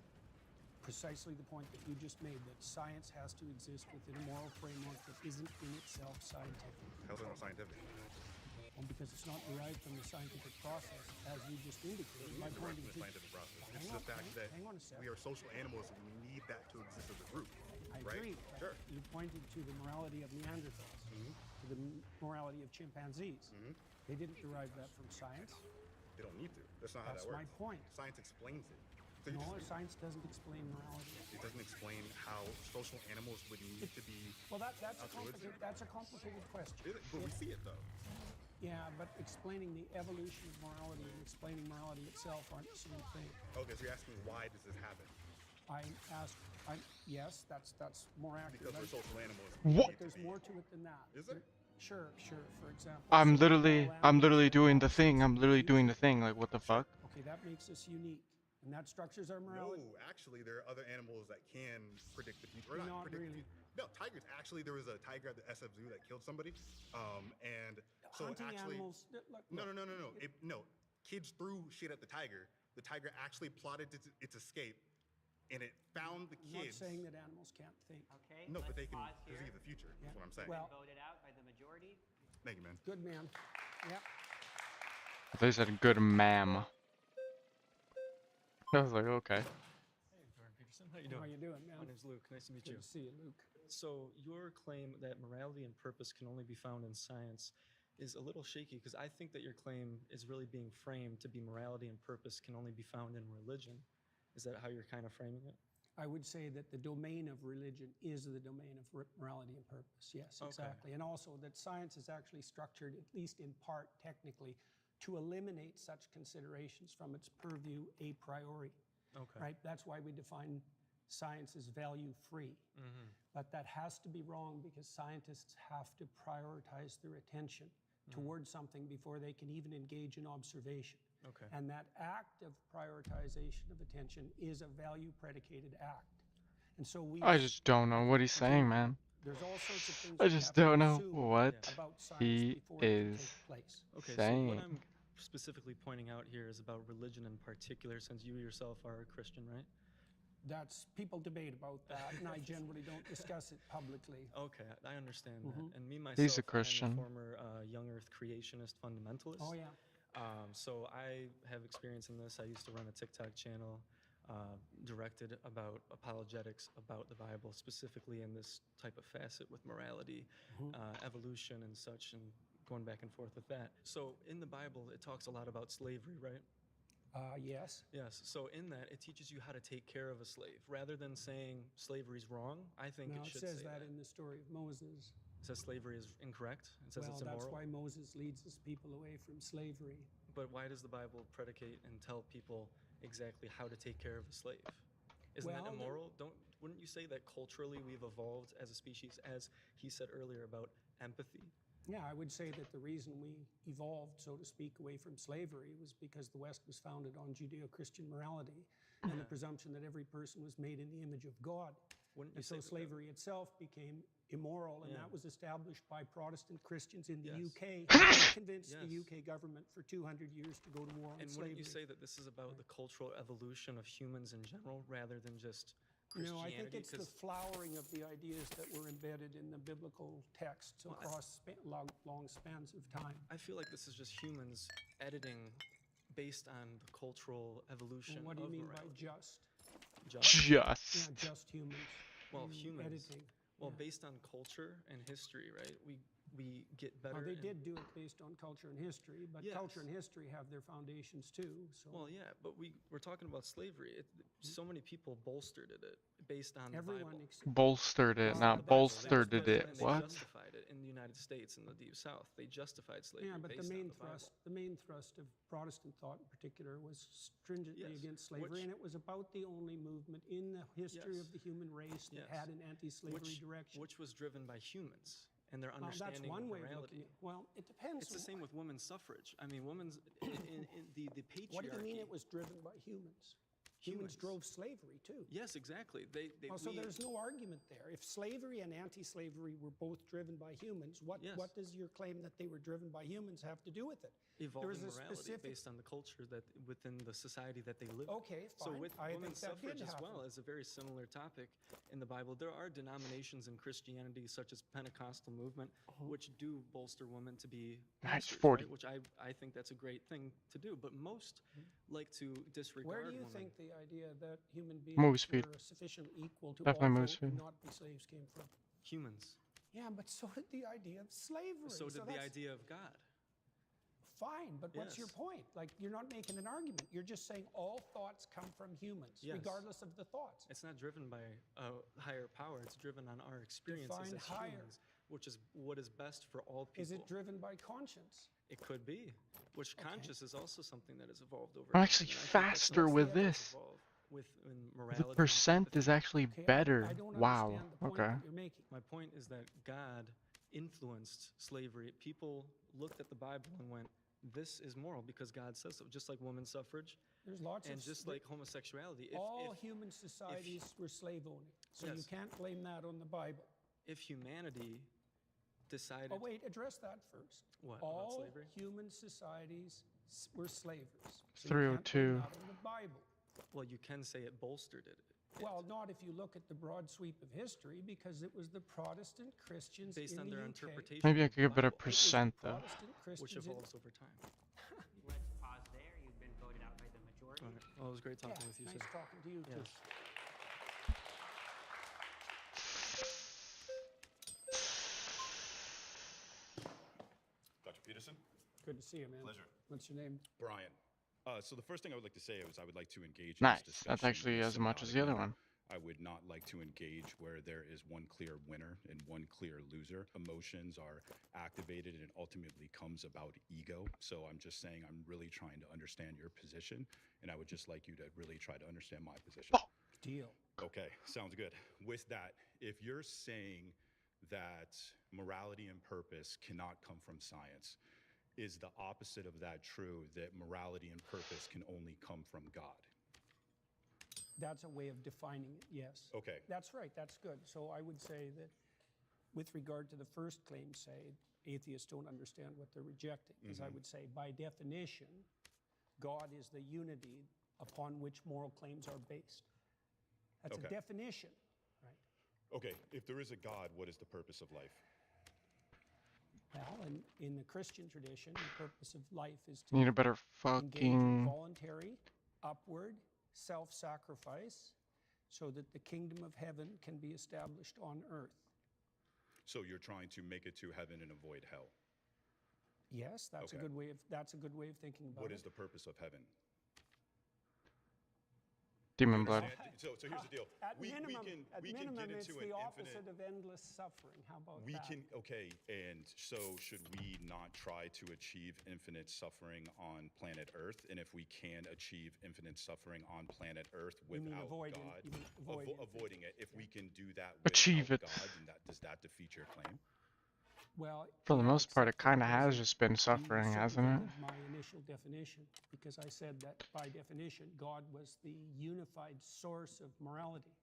Precisely the point that you just made, that science has to exist within a moral framework that isn't in itself scientific. how's that not scientific? Well, because it's not derived from the scientific process, as you just indicated. My point From is the scientific process. Hang It's on, the fact that hang on a sec. we are social animals and we need that to exist as a group. I right? agree. Sure. You pointed to the morality of Neanderthals, to the morality of chimpanzees. They didn't derive that from science. They don't need to. That's not That's how that my works. point. Science explains it. So you No, just- science doesn't explain morality. it doesn't explain how social animals would need to be. Well, that's a altruistic. complicated question. Is it? But we see it though. Yeah, but explaining the evolution of morality and explaining morality itself aren't the same thing. Okay, so you're asking why does this happen? Yes, that's more accurate. Because we're I- social animals. What? But there's more to it than that. Is there? Sure. For example. I'm certain literally small animals doing the have thing. I'm literally sensitive doing the thing. Like, what the fuck? Okay, that makes us unique, and that structures our morality. No, actually, there are other animals that can predict the future. Or Not predict really. the future. No, tigers. Actually, there was a tiger at the SF Zoo that killed somebody. And so Hunting actually, animals. no. No, kids threw shit at the tiger. The tiger actually plotted its escape, and it found the I'm not kids. saying that animals can't think. Okay. No, but let's they can pause here. perceive the future. Yeah. That's what I'm saying. Well- Voted out by the majority. Thank you, man. Good man. Yeah. They said good ma'am. I was like, okay. Hey, Jordan Peterson. How you doing? How you doing, man? My name's Luke. Nice to meet Good you. to see you, Luke. So your claim that morality and purpose can only be found in science is a little shaky because I think that your claim is really being framed to be morality and purpose can only be found in religion. Is that how you're kind of framing it? I would say that the domain of religion is the domain of morality and purpose. Yes, Okay. exactly. And also that science is actually structured, at least in part technically, to eliminate such considerations from its purview a priori. Okay. Right? That's why we define science as value free. Mm-hmm. But that has to be wrong because scientists have to prioritize their attention towards something before they can even engage in observation. Okay. And that act of prioritization of attention is a value predicated act. And so we I just don't know what he's saying, man. there's all sorts of things I we just have to don't know assume what about science he before it can is take place. Okay, saying. so what I'm specifically pointing out here is about religion in particular, since you yourself are a Christian, right? That's people debate about that, and I generally don't discuss it publicly. Okay, I understand Mhm. that. And me myself, He's a I'm Christian. a former young Earth creationist fundamentalist. Oh yeah. So I have experience in this. I used to run a TikTok channel directed about apologetics about the Bible, specifically in this type of facet with morality, evolution, and such, and going back and forth with that. So in the Bible, it talks a lot about slavery, right? Yes. Yes. So in that, it teaches you how to take care of a slave. Rather than saying slavery's wrong, I think Now it it should says say that in the story of Moses. It says slavery is incorrect. It says Well, it's immoral. that's why Moses leads his people away from slavery. But why does the Bible predicate and tell people exactly how to take care of a slave? Isn't Well, that there- immoral? Wouldn't you say that culturally we've evolved as a species, as he said earlier about empathy? Yeah, I would say that the reason we evolved, so to speak, away from slavery was because the West was founded on Judeo-Christian morality and the presumption that every person was made in the image of God. Wouldn't you And so say that- slavery itself became immoral, and Yeah. that was established by Protestant Christians in the Yes. UK, who convinced the Yes. UK government for 200 years to go to war on And slavery. wouldn't you say that this is about the cultural evolution of humans in general, rather than just No, Christianity? I think it's the 'Cause- flowering of the ideas that were embedded in the biblical texts Well, I- across long spans of time. I feel like this is just humans editing based on the cultural evolution And what do you of mean morality. by just? Just. Yeah, just humans. Well, Mm, humans. Editing. Well, yeah. based on culture and history, right? We get better. Well, they in- did do it based on culture and history, but culture Yes. and history have their foundations too. So Well, yeah, but we're talking about slavery. So many people bolstered it based on everyone the Bible. ex- Bolstered it, Based on not the Bible. They bolstered justified it. and they What? justified it in the United States and the Deep South. They justified slavery yeah, but the based main on the thrust, Bible. the main thrust of Protestant thought in particular was stringently Yes, against slavery, which- and it was about the only movement in the history Yes. of the human race that Yes. had an anti-slavery Which, direction. which was driven by humans and their Well, understanding that's one of way morality. of looking at. Well, it depends. It's the same with women's suffrage. I mean, women's in the patriarchy. What do you mean it was driven by humans? Humans drove slavery too. Yes, exactly. They Well, so we- there's no argument there. If slavery and anti-slavery were both driven by humans, what does your claim that they were driven by humans have to do with it? evolving There was a morality specific- based on the culture that within the society that they live. Okay, So fine. with I think women's that did suffrage as happen. well is a very similar topic in the Bible. There are denominations in Christianity such as Pentecostal movement which do bolster women to be Nice, pastors, 40. right? Which I think that's a great thing to do. But most like to disregard Where do you women. think the idea that human beings Movie speed. were sufficiently equal to Definitely all movie vote speed. and not be slaves came from? Humans. Yeah, but so did the idea of slavery. So did the that's idea of God. fine, but what's your Yes. point? Like, you're not making an argument. You're just saying all thoughts come from humans, Yes. regardless of the thoughts. It's not driven by a higher power. It's driven on our experiences Define as higher. humans, which is what is best for all people. Is it driven by conscience? It could be. Which conscious is also something that has evolved over I'm time, actually and I think that's faster something with that has this. evolved in The morality. percent is actually Okay, better. I don't Wow. understand the point Okay. that you're making. My point is that God influenced slavery. People looked at the Bible and went, this is moral because God says so. Just like women's suffrage There's lots and of just like homosexuality. all human societies were slave owning, so you Yes. can't blame that on the Bible. if humanity decided. Oh, wait, address that first. What, about All slavery? human societies were slavers. So you can't 302. blame that on the Bible. Well, you can say it bolstered it. Well, not if you look at the broad sweep of history, because it was the Protestant Christians Based in on the their UK. interpretation. Maybe I of could the get better Bible, percent though. Protestant which Christians in- evolves over time. Let's pause there. You've been voted out by the majority. All right. Well, it was great talking Yeah, with you, nice sir. talking to you too. Yes. Dr. Peterson? Good to see you, man. Pleasure. What's your name? Brian. So the first thing I would like to say is I would like to engage Nice. in this That's discussion actually in a as much as the symbiotic other manner. one. I would not like to engage where there is one clear winner and one clear loser. Emotions are activated and it ultimately comes about ego. So I'm just saying I'm really trying to understand your position, and I would just like you to really try to understand my position. Deal. Okay, sounds good. With that, if you're saying that morality and purpose cannot come from science, is the opposite of that true, that morality and purpose can only come from God? That's a way of defining it, yes. Okay. That's right, that's good. So I would say that with regard to the first claim, say, atheists don't understand what they're rejecting, because I Mhm. would say, by definition, God is the unity upon which moral claims are based. That's a Okay. definition, right? Okay, if there is a God, what is the purpose of life? Well, in the Christian tradition, the purpose of life is to Need a better engage in fucking. voluntary, upward, self-sacrifice, so that the kingdom of heaven can be established on earth. So you're trying to make it to heaven and avoid hell. Yes, that's Okay. a good way of thinking about What it. is the purpose of heaven? Demon blood. So here's the deal. At We minimum, can at get minimum, it's into the an opposite infinite. of endless suffering. How about We that? can, okay, and so should we not try to achieve infinite suffering on planet Earth? And if we can achieve infinite suffering on planet Earth You mean without avoiding- God, you mean avoiding it. avoiding it, if we can do that Achieve without it. God, then does that defeat your claim? Well, For the yeah, most part, it except kind of it has doesn't just been suffering, hasn't it? circumvented my initial definition, because I said that by definition, God was the unified source of morality.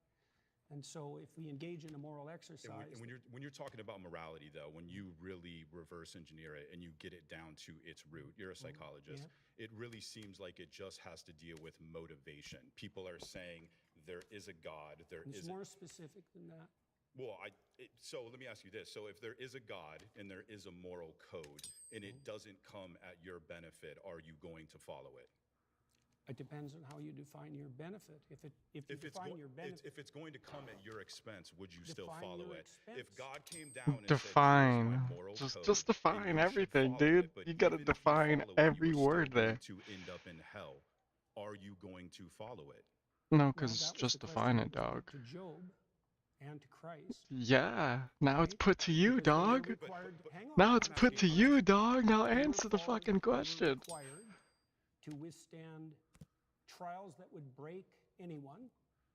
And so if we engage in a moral exercise, And when you're talking about morality, though, when you really reverse engineer it and you get it down to its root, you're a psychologist. It really seems like it just has to deal with motivation. People are saying there is a God, there it's is. more specific than that. Well, so let me ask you this. So if there is a God and there is a moral code and it doesn't come at your benefit, are you going to follow it? It depends on how you define your benefit. If you define your benefit, if it's going to come at your expense, would you still Define follow your it? expense. If God came down and Define. said, "Here's my moral Just code, just and define you should everything, follow dude. it," but You gotta even if you define follow it, every you are still word there. going to end up in hell. Are you going to follow it? No, well, because that was just the define question it, that was put dog. to Job and to Christ. Yeah. Now it's Right? put to you, Because they were dog. required- hang on, Now I'm it's put asking to you. you, dog. Now They were answer the called- fucking they were question. required to withstand trials that would break anyone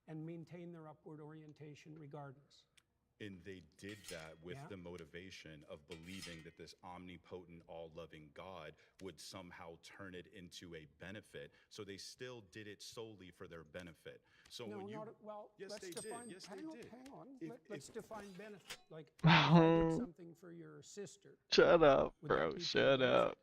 and maintain their upward orientation regardless. And they did that with Yeah. the motivation of believing that this omnipotent, all-loving God would somehow turn it into a benefit. So they still did it solely for their benefit. So No, when you, well, yes, let's they define. did. Yes, hang they on, did. hang on. If- Let's if- define benefit. Like, if I did something for your sister, Shut up, would that bro. be for your Shut benefit? up.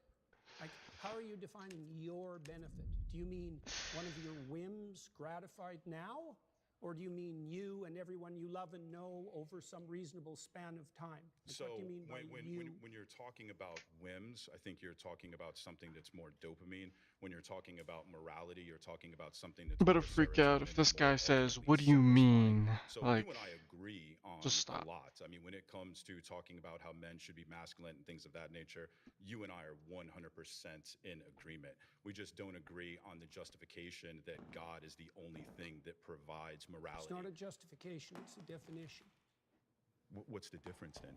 Like, how are you defining your benefit? Do you mean one of your whims gratified now? Or do you mean you and everyone you love and know over some reasonable span of time? Like, So what do you mean by you? when you're talking about whims, I think you're talking about something that's more dopamine. When you're talking about morality, you're talking about something that's But more to freak out if serotonin this and more guy says, ultimately "What do you mean?" So Like, you and I agree on just a stop. lot. I mean, when it comes to talking about how men should be masculine and things of that nature, you and I are 100% in agreement. We just don't agree on the justification that God is the only thing that provides morality. It's not a justification, it's a definition. What's the difference then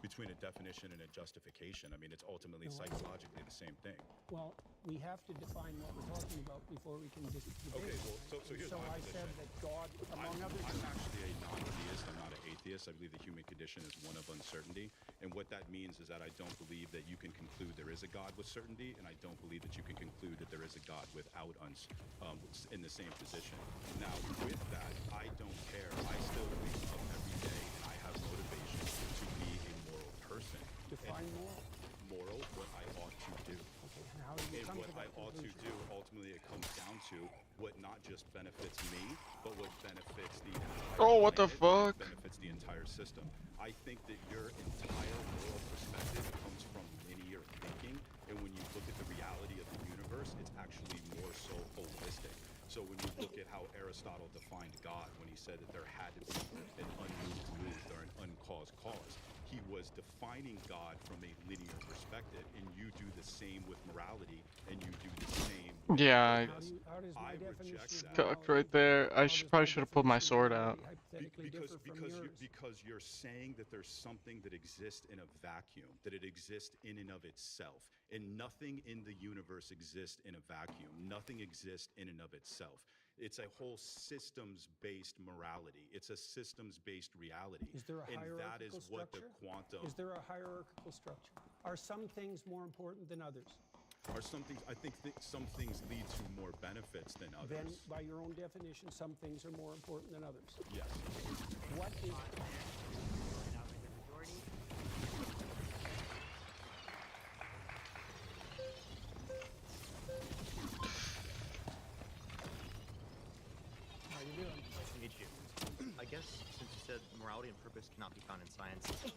between a definition and a justification? I mean, it's ultimately No, I- psychologically the same thing. Well, we have to define what we're talking about before we can debate. Okay, well, so And here's so my I said position. that God, among other I'm things, actually a non-theist. I'm not an atheist. I believe the human condition is one of uncertainty. And what that means is that I don't believe that you can conclude there is a God with certainty, and I don't believe that you can conclude that there is a God without in the same position. Now, with that, I don't care. I still wake up every day, and I have motivation not just benefits me, but what benefits the Oh, what the planet, fuck? benefits the entire system. I think that your entire moral perspective comes from linear thinking, and when you look at the reality of the universe, it's actually more so holistic. So when you look at how Aristotle defined God, when he said that there had to be an unmoved moved or an uncaused cause, he was defining God from a linear perspective, and you do the same with morality, and you do the same with Yeah, purpose. How does my I definition reject of that. cocked right there. I probably should have pulled my sword out. hypothetically differ from yours? Because you're saying that there's something that exists in a vacuum, that it exists in and of itself, and nothing in the universe exists in a vacuum. Nothing exists in and of itself. It's a whole systems-based morality. It's a systems-based reality. Is there a and hierarchical that is structure? what the quantum Is there a hierarchical structure? Are some things more important than others? are some things. I think that some things lead to more benefits than others. Then, by your own definition, some things are more important than others. Yes. What is... How you doing? Nice to meet you. I guess since you said morality and purpose cannot be found in science, it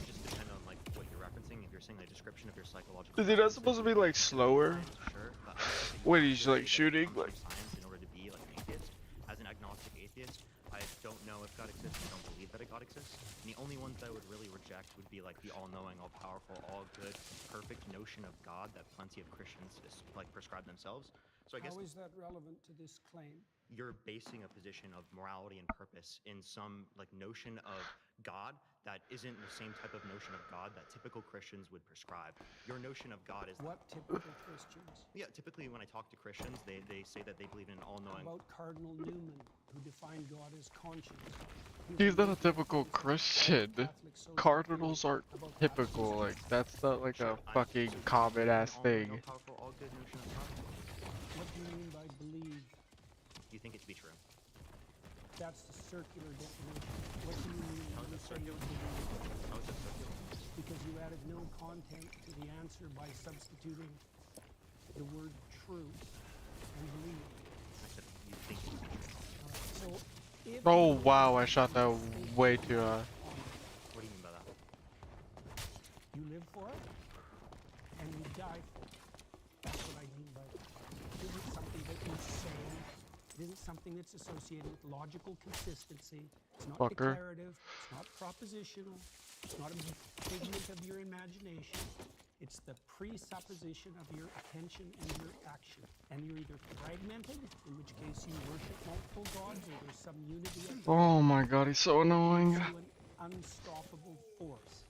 just depend on like what you're referencing. If you're saying a description of your psychological. Is he not supposed to be like slower? Sure, but I don't think Wait, he's like shooting like. science in order to be like an atheist. As an agnostic atheist, I don't know if God exists. I don't believe that God exists. And the only ones I would really reject would be like the all-knowing, all-powerful, all-good, perfect notion of God that plenty of Christians just like prescribe themselves. So I guess How is that relevant to this claim? you're basing a position of morality and purpose in some like notion of God that isn't the same type of notion of God that typical Christians would prescribe. Your notion of God is What typical Christians? yeah, typically when I talk to Christians, they say that they believe in an all-knowing. About Cardinal Newman, who defined God as conscience. He's not a typical Christian. Cardinals aren't typical. Like that's not like a fucking common ass thing. All-powerful, all-good notion of God. What do you mean by believe? You think it to be true? That's the circular definition. What do you mean How when you is say that you circular? believe? How is that circular? Because you added no content to the answer by substituting the word true and believe. I said you think it to be true. So if Oh you wow, I shot that way too. What do you mean by that? You live for it and you die for it. That's what I mean by that. It isn't something that you say. It isn't something that's associated with logical consistency. It's not Fucker. declarative. It's not propositional. It's not a figment of your imagination. It's the presupposition of your attention and your action. And you're either fragmented, in which case you worship multiple gods, or there's some unity of Oh my god, he's so annoying. to an unstoppable force.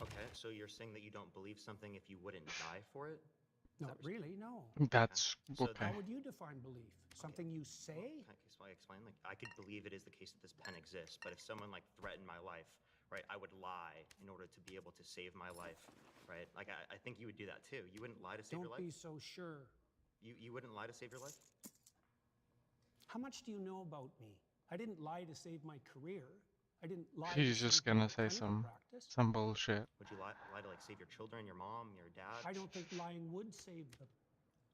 Okay, so you're saying that you don't believe something if you wouldn't die for it? Not really, no. That's So okay. How would you define belief? Something you say? So I explain, like, I could believe it is the case that this pen exists, but if someone, like, threatened my life, right, I would lie in order to be able to save my life, right? Like, I think you would do that, too. You wouldn't lie to save your Don't life? be so sure. You wouldn't lie to save your life? How much do you know about me? I didn't lie to save my career. I didn't lie. He's to just save gonna my say clinical some practice. bullshit. Would you lie to, like, save your children, your mom, your dad? I don't think lying would save them.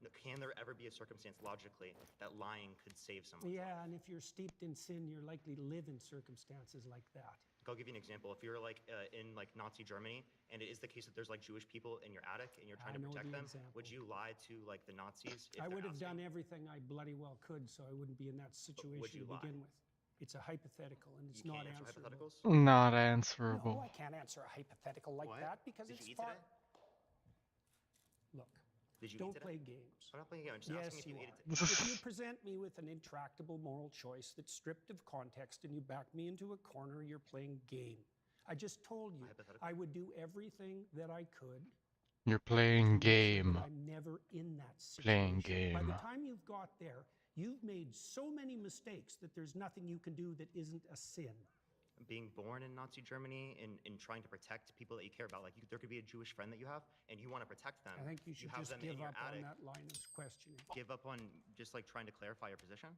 No, can there ever be a circumstance, logically, that lying could save someone? Yeah, and if you're steeped in sin, you're likely to live in circumstances like that. I'll give you an example. If you're like in like Nazi Germany, and it is the case that there's like Jewish people in your attic, and you're trying to know protect the them, example. would you lie to like the Nazis? If I they're would have asking? done everything I bloody well could, so I wouldn't be in that situation you to lie? begin with. It's a hypothetical, and it's You not can't answer answerable. hypotheticals? Not No, answerable. I can't answer a hypothetical like What? that because Did it's you eat far. today? Look, Did you don't eat play today? games. I'm not playing a game. I'm just Yes, asking if you you ate are. it. If you present me with an intractable moral choice that's stripped of context and you back me into a corner, you're playing game. I just told you I would do everything that I could. You're playing to make sure game. that I'm never in that Playing situation. By game. the time you've got there, you've made so many mistakes that there's nothing you can do that isn't a sin. Being born in Nazi Germany and trying to protect people that you care about, like there could be a Jewish friend that you have, and you want to protect them. I think you should have just them in give your up on attic. that line of questioning. Give up on just like trying to clarify your position?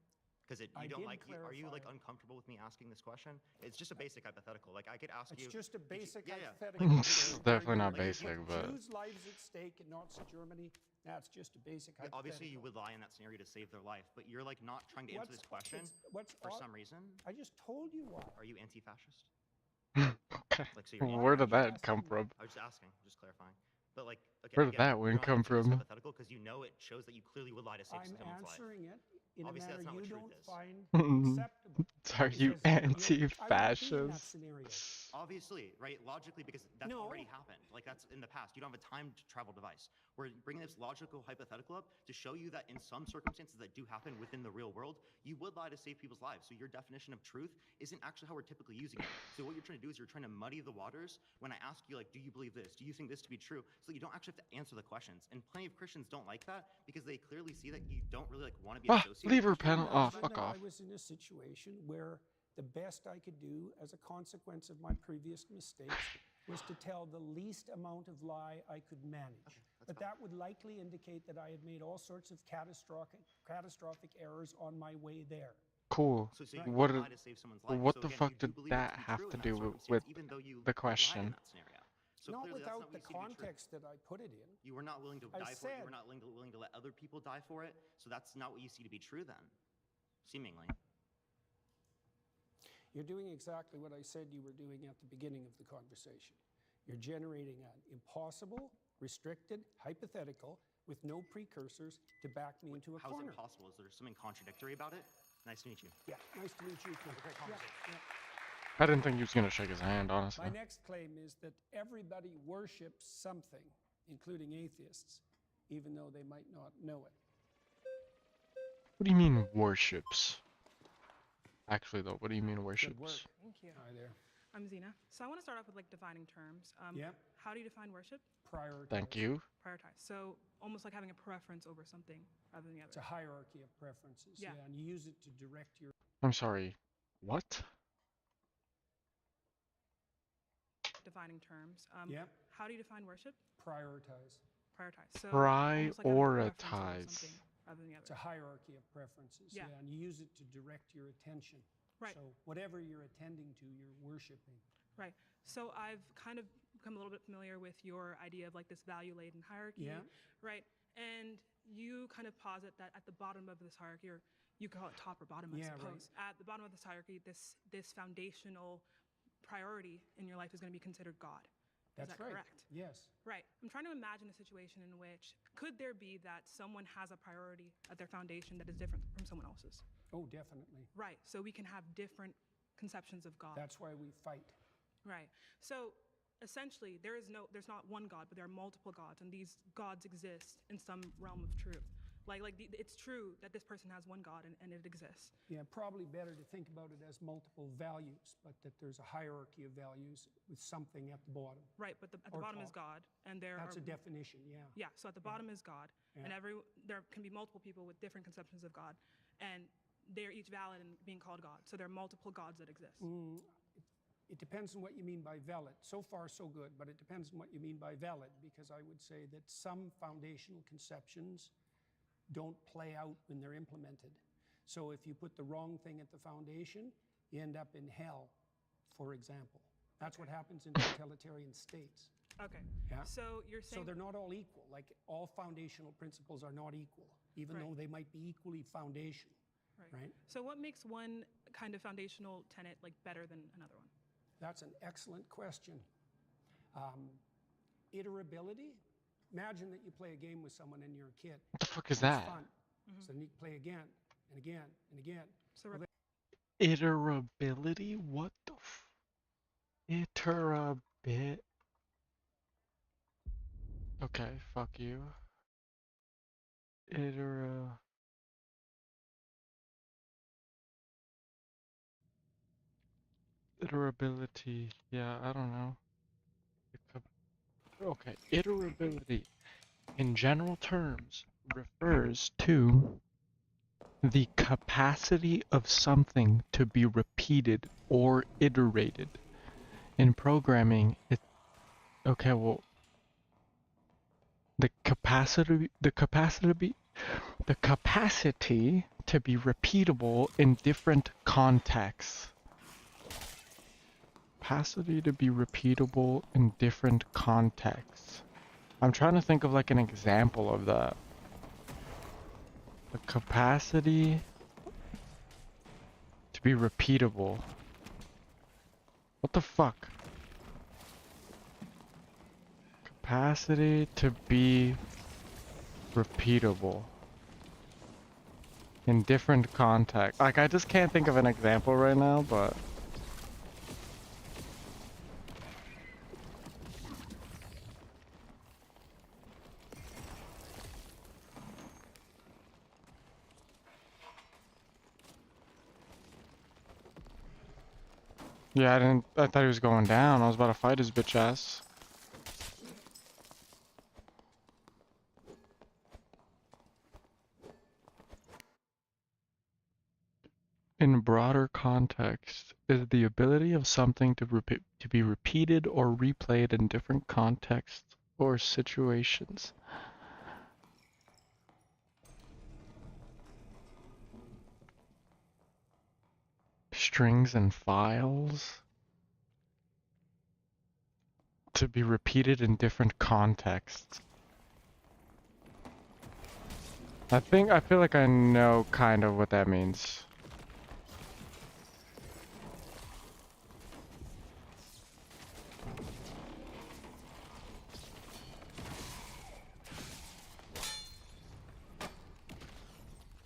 Because I you don't did like, are you like clarify. uncomfortable with me asking this question? It's just a basic hypothetical. Like I could ask It's you. just a basic yeah, yeah. hypothetical. It's definitely not Like, basic, but Jews' lives at stake in Nazi Germany, That's just a basic Yeah, obviously, you hypothetical. would lie in that scenario to save their life, but you're like not trying to answer this question What's for odd- some reason. I just told you why. Are you anti-fascist? Okay. Like, so you're Where did anti-fascist? that come from? I was just asking, just clarifying. But like, okay, Where did again, that one you're not come answering this from? hypothetical because you know it shows that you clearly would lie to save I'm someone's life. answering it in Obviously, a that's manner not what you truth don't is. find acceptable. Are you Because I wouldn't be in that anti-fascist? scenario. Obviously, right? Logically, because that's No. already happened. Like that's in the past. You don't have a time travel device. We're bringing this logical hypothetical up to show you that in some circumstances that do happen within the real world, you would lie to save people's lives. So your definition of truth isn't actually how we're typically using it. So what you're trying to do is you're trying to muddy the waters when I ask you, like, do you believe this? Do you think this to be true? So that you don't actually have to answer the questions. And plenty of Christians don't like that because they clearly see that you don't really like want to be associated. lever with Christianity. panel off. Imagine Fuck that off. I was in a situation where the best I could do as a consequence of my previous mistakes was to tell the least amount of lie I could manage. But that would likely indicate that I had made all sorts of catastrophic errors on my way there. Cool. So you What? would lie to save someone's life. What So the again, fuck you do did believe it that to be have true to in do that with circumstance, even though you the lied in question? that scenario. So Not clearly that's without not the what you see to be true. context that I put it in. You were not willing to I die for it. You said- were not willing to let other people die for it. So that's not what you see to be true then, seemingly. You're doing exactly what I said you were doing at the beginning of the conversation. You're generating an impossible, restricted, hypothetical with no precursors to back me into a How's corner. it possible? Is there something contradictory about it? Nice to meet you. Yeah, nice to meet you too. Great Yeah, conversation. yeah. I didn't think he was gonna shake his hand, honestly. My next claim is that everybody worships something, including atheists, even though they might not know it. What do you mean worships? Actually, though, what do you mean Good work. worships? Thank you. Hi there. I'm Zena. So I want to start off with like defining terms. Yeah. How do you define worship? Prioritize. Thank you. Prioritize. So almost like having a preference over something rather than the other. It's a hierarchy of preferences. Yeah. And you use it to direct your. I'm sorry. What? Defining terms. Yeah. How do you define worship? Prioritize. Prioritize. So almost like having a preference over Prioritize. something rather than the It's a other. hierarchy of preferences. Yeah. And you use it to direct your attention. Right. So whatever you're attending to, you're worshiping. Right. So I've kind of become a little bit familiar with your idea of like this value-laden hierarchy. Yeah. Right. And you kind of posit that at the bottom of this hierarchy, or you call it top or bottom, I Yeah, right. suppose. At the bottom of this hierarchy, this foundational priority in your life is going to be considered God. That's is that right. correct? Yes. Right. I'm trying to imagine a situation in which could there be that someone has a priority at their foundation that is different from someone else's? Oh, definitely. Right. So we can have different conceptions of God. That's why we fight. Right. So essentially, there's not one God, but there are multiple gods, and these gods exist in some realm of truth. It's true that this person has one God and it exists. Yeah, probably better to think about it as multiple values, but that there's a hierarchy of values with something at the bottom. Right, but at the Or bottom is top. God, and there That's are a definition, yeah. Yeah, so at the bottom is God, and Yeah. there can be multiple people with different conceptions of God, and they're each valid in being called God. So there are multiple gods that exist. It depends on what you mean by valid. So far, so good, but it depends on what you mean by valid, because I would say that some foundational conceptions don't play out when they're implemented. So if you put the wrong thing at the foundation, you end up in hell, for example. That's what happens in totalitarian states. Okay. Yeah. So you're So saying they're not all equal. Like all foundational principles are not equal, even Right. though they might be equally foundational. Right. So what makes one kind of foundational tenet like better than another one? That's an excellent question. Iterability. Imagine that you play a game with someone and you're a kid. What the fuck is and it's that? fun. So then you play again and again and again. So Iterability? What the f... Iterabit... Okay, fuck you. Iterability, yeah, I don't know. Okay, iterability, in general terms, refers to the capacity of something to be repeated or iterated. In programming, okay, well, the capacity to be repeatable in different contexts. Capacity to be repeatable in different contexts. I'm trying to think of like an example of that. The capacity to be repeatable. What the fuck? Capacity to be repeatable in different contexts. Like, I just can't think of an example right now, but yeah, I thought he was going down. I was about to fight his bitch ass. In broader context, is the ability of something to be repeated or replayed in different contexts or situations. Strings and files to be repeated in different contexts. I feel like I know kind of what that means.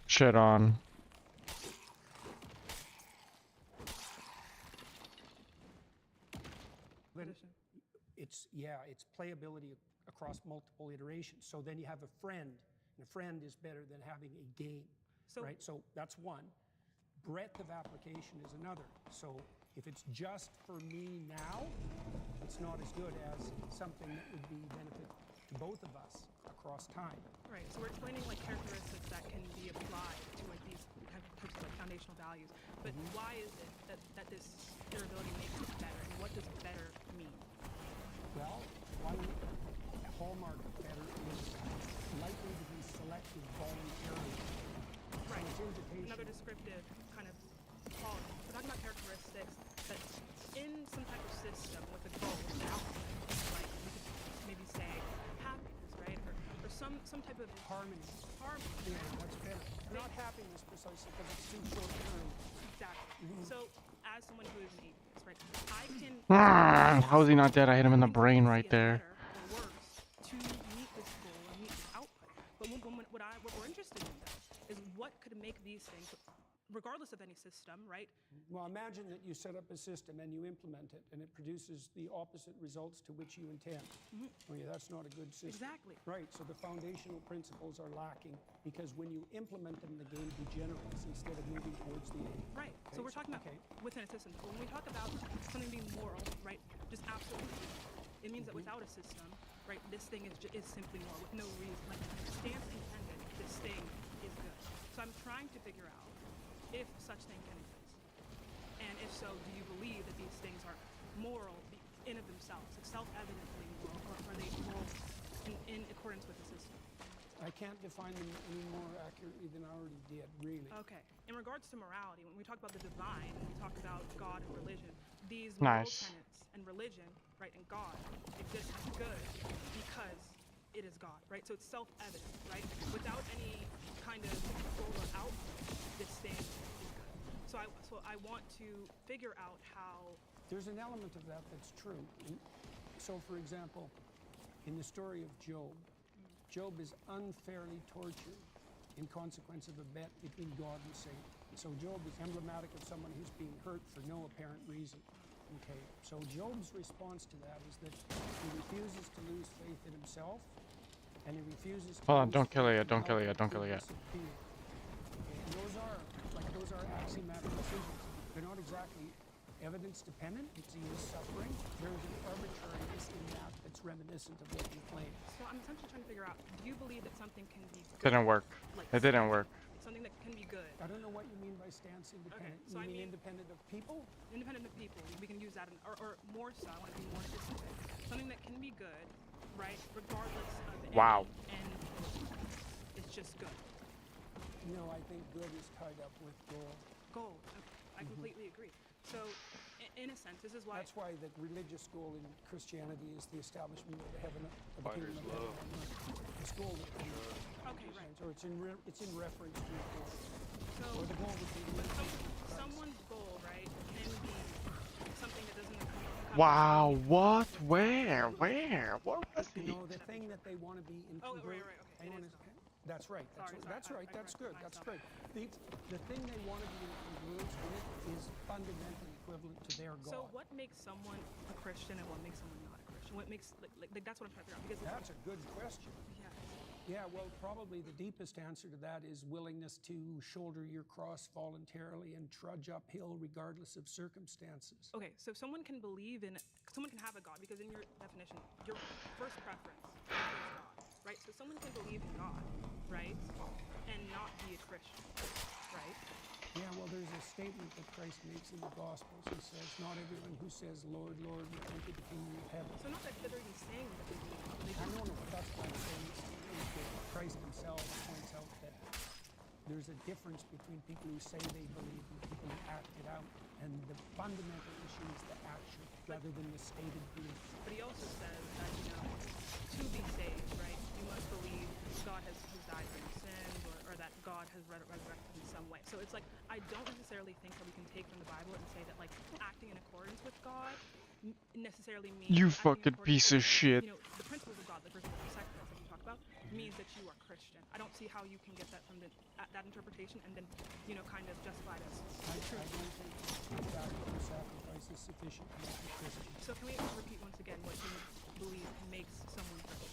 Shit on. Then it's playability across multiple iterations. So then you have a friend, and a friend is better than having a game, right? So that's one. Breadth of application is another. So if it's just for me now, it's not as good as something that would be benefit to both of us across time. Right. So we're explaining like characteristics that can be applied to like these types of like foundational values. But why is it that this durability makes it better, and what does better mean? Well, one hallmark of better is likely to be selected voluntarily. Right. So it's invitation. Another descriptive kind of quality. We're talking about characteristics that in some type of system with a goal, an outcome, like we could maybe say happiness, right? Or some type of harmony. Harmony. Yeah, that's better. Not happiness precisely because it's too short term. Exactly. So as someone who is an atheist, right, I can How is he not dead? I hit him in the brain right there. or worse to meet this goal and meet this output. But what we're interested in though is what could make these things, regardless of any system, right? Well, imagine that you set up a system and you implement it, and it produces the opposite results to which you intend. Oh yeah, that's not a good system. Exactly. Right, so the foundational principles are lacking because when you implement them, the game degenerates instead of moving towards the aim. Right, so we're talking about within a system. But when we talk about something being moral, right, just absolutely, it means that without a system, right, this thing is simply moral with no reason. Like, stance intended, this thing is good. So I'm trying to figure out if such thing can exist. And if so, do you believe that these things are moral in of themselves, like self-evidently moral, or are they moral in accordance with the system? I can't define them any more accurately than I already did, really. Okay. In regards to morality, when we talk about the divine, we talk about God and religion, these moral tenets and religion, right, and God exist as good because it is God, right? So it's self-evident, right? Without any kind of goal or output, this thing is good. So I want to figure out how. There's an element of that that's true. So, for example, in the story of Job, Job is unfairly tortured in consequence of a bet between God and Satan. So Job is emblematic of someone who's being hurt for no apparent reason. Okay, so Job's response to that is that he refuses to lose faith in himself, and he refuses to Hold on, lose don't kill it faith yet, in don't kill it the yet, don't kill it yet. goodness of being. Okay, and those are axiomatic decisions. They're not exactly evidence dependent. It's he is suffering. There's an arbitrariness in that that's reminiscent of what you claim. So I'm essentially trying to figure out, do you believe that something can be good? Didn't work. Like It didn't work. Something that can be good. I don't know what you mean by stance independent. Okay, so you I mean mean independent of people? Independent of people. We can use that, or more so, I want to be more specific. Something that can be good, right, regardless of Wow. and it's just good. No, I think good is tied up with goal. Goal. Okay. I completely agree. So In a sense, this is why. That's why the religious goal in Christianity is the establishment of the heaven of the Fighters kingdom of love. heaven. The goal that Okay, right. So it's in reference to the goal. So, Or the goal would be but the someone's goal, right, can be something that doesn't come. Wow, what? Where? What was You he? know, the thing that they want to be in Oh, right, congruent. right, okay. That's right. That's right. That's good. That's great. The thing they want to be in congruence with is fundamentally equivalent to their God. So what makes someone a Christian and what makes someone not a Christian? What makes like that's what I'm trying to figure out. Because That's a good question. Yeah. Yeah, well, probably the deepest answer to that is willingness to shoulder your cross voluntarily and trudge uphill regardless of circumstances. Okay, so someone can have a God because in your definition, your first preference is God, right? So someone can believe in God, right, and not be a Christian, right? Yeah, well, there's a statement that Christ makes in the Gospels. He says, "Not everyone who says, 'Lord, Lord,' will enter the kingdom of heaven." So not that they're even saying that they believe in God. I don't know, but that's what I'm saying. Is that Christ himself points out that there's a difference between people who say they believe and people who act it out. And the fundamental issue is the action rather than the stated belief. But he also says that, to be saved, right, you must believe God has died for your sins or that God has resurrected in some way. So it's like, I don't necessarily think that we can take from the Bible and say that, like, acting in accordance with God necessarily means... You acting in fucking accordance piece with, of shit. the principles of God, the principles of sacrifice that you talk about, means that you are Christian. I don't see how you can get that from that interpretation and then, kind of justify it as I true. don't think that sacrifice is sufficient to make a Christian. So can we repeat once again what you believe makes someone Christian?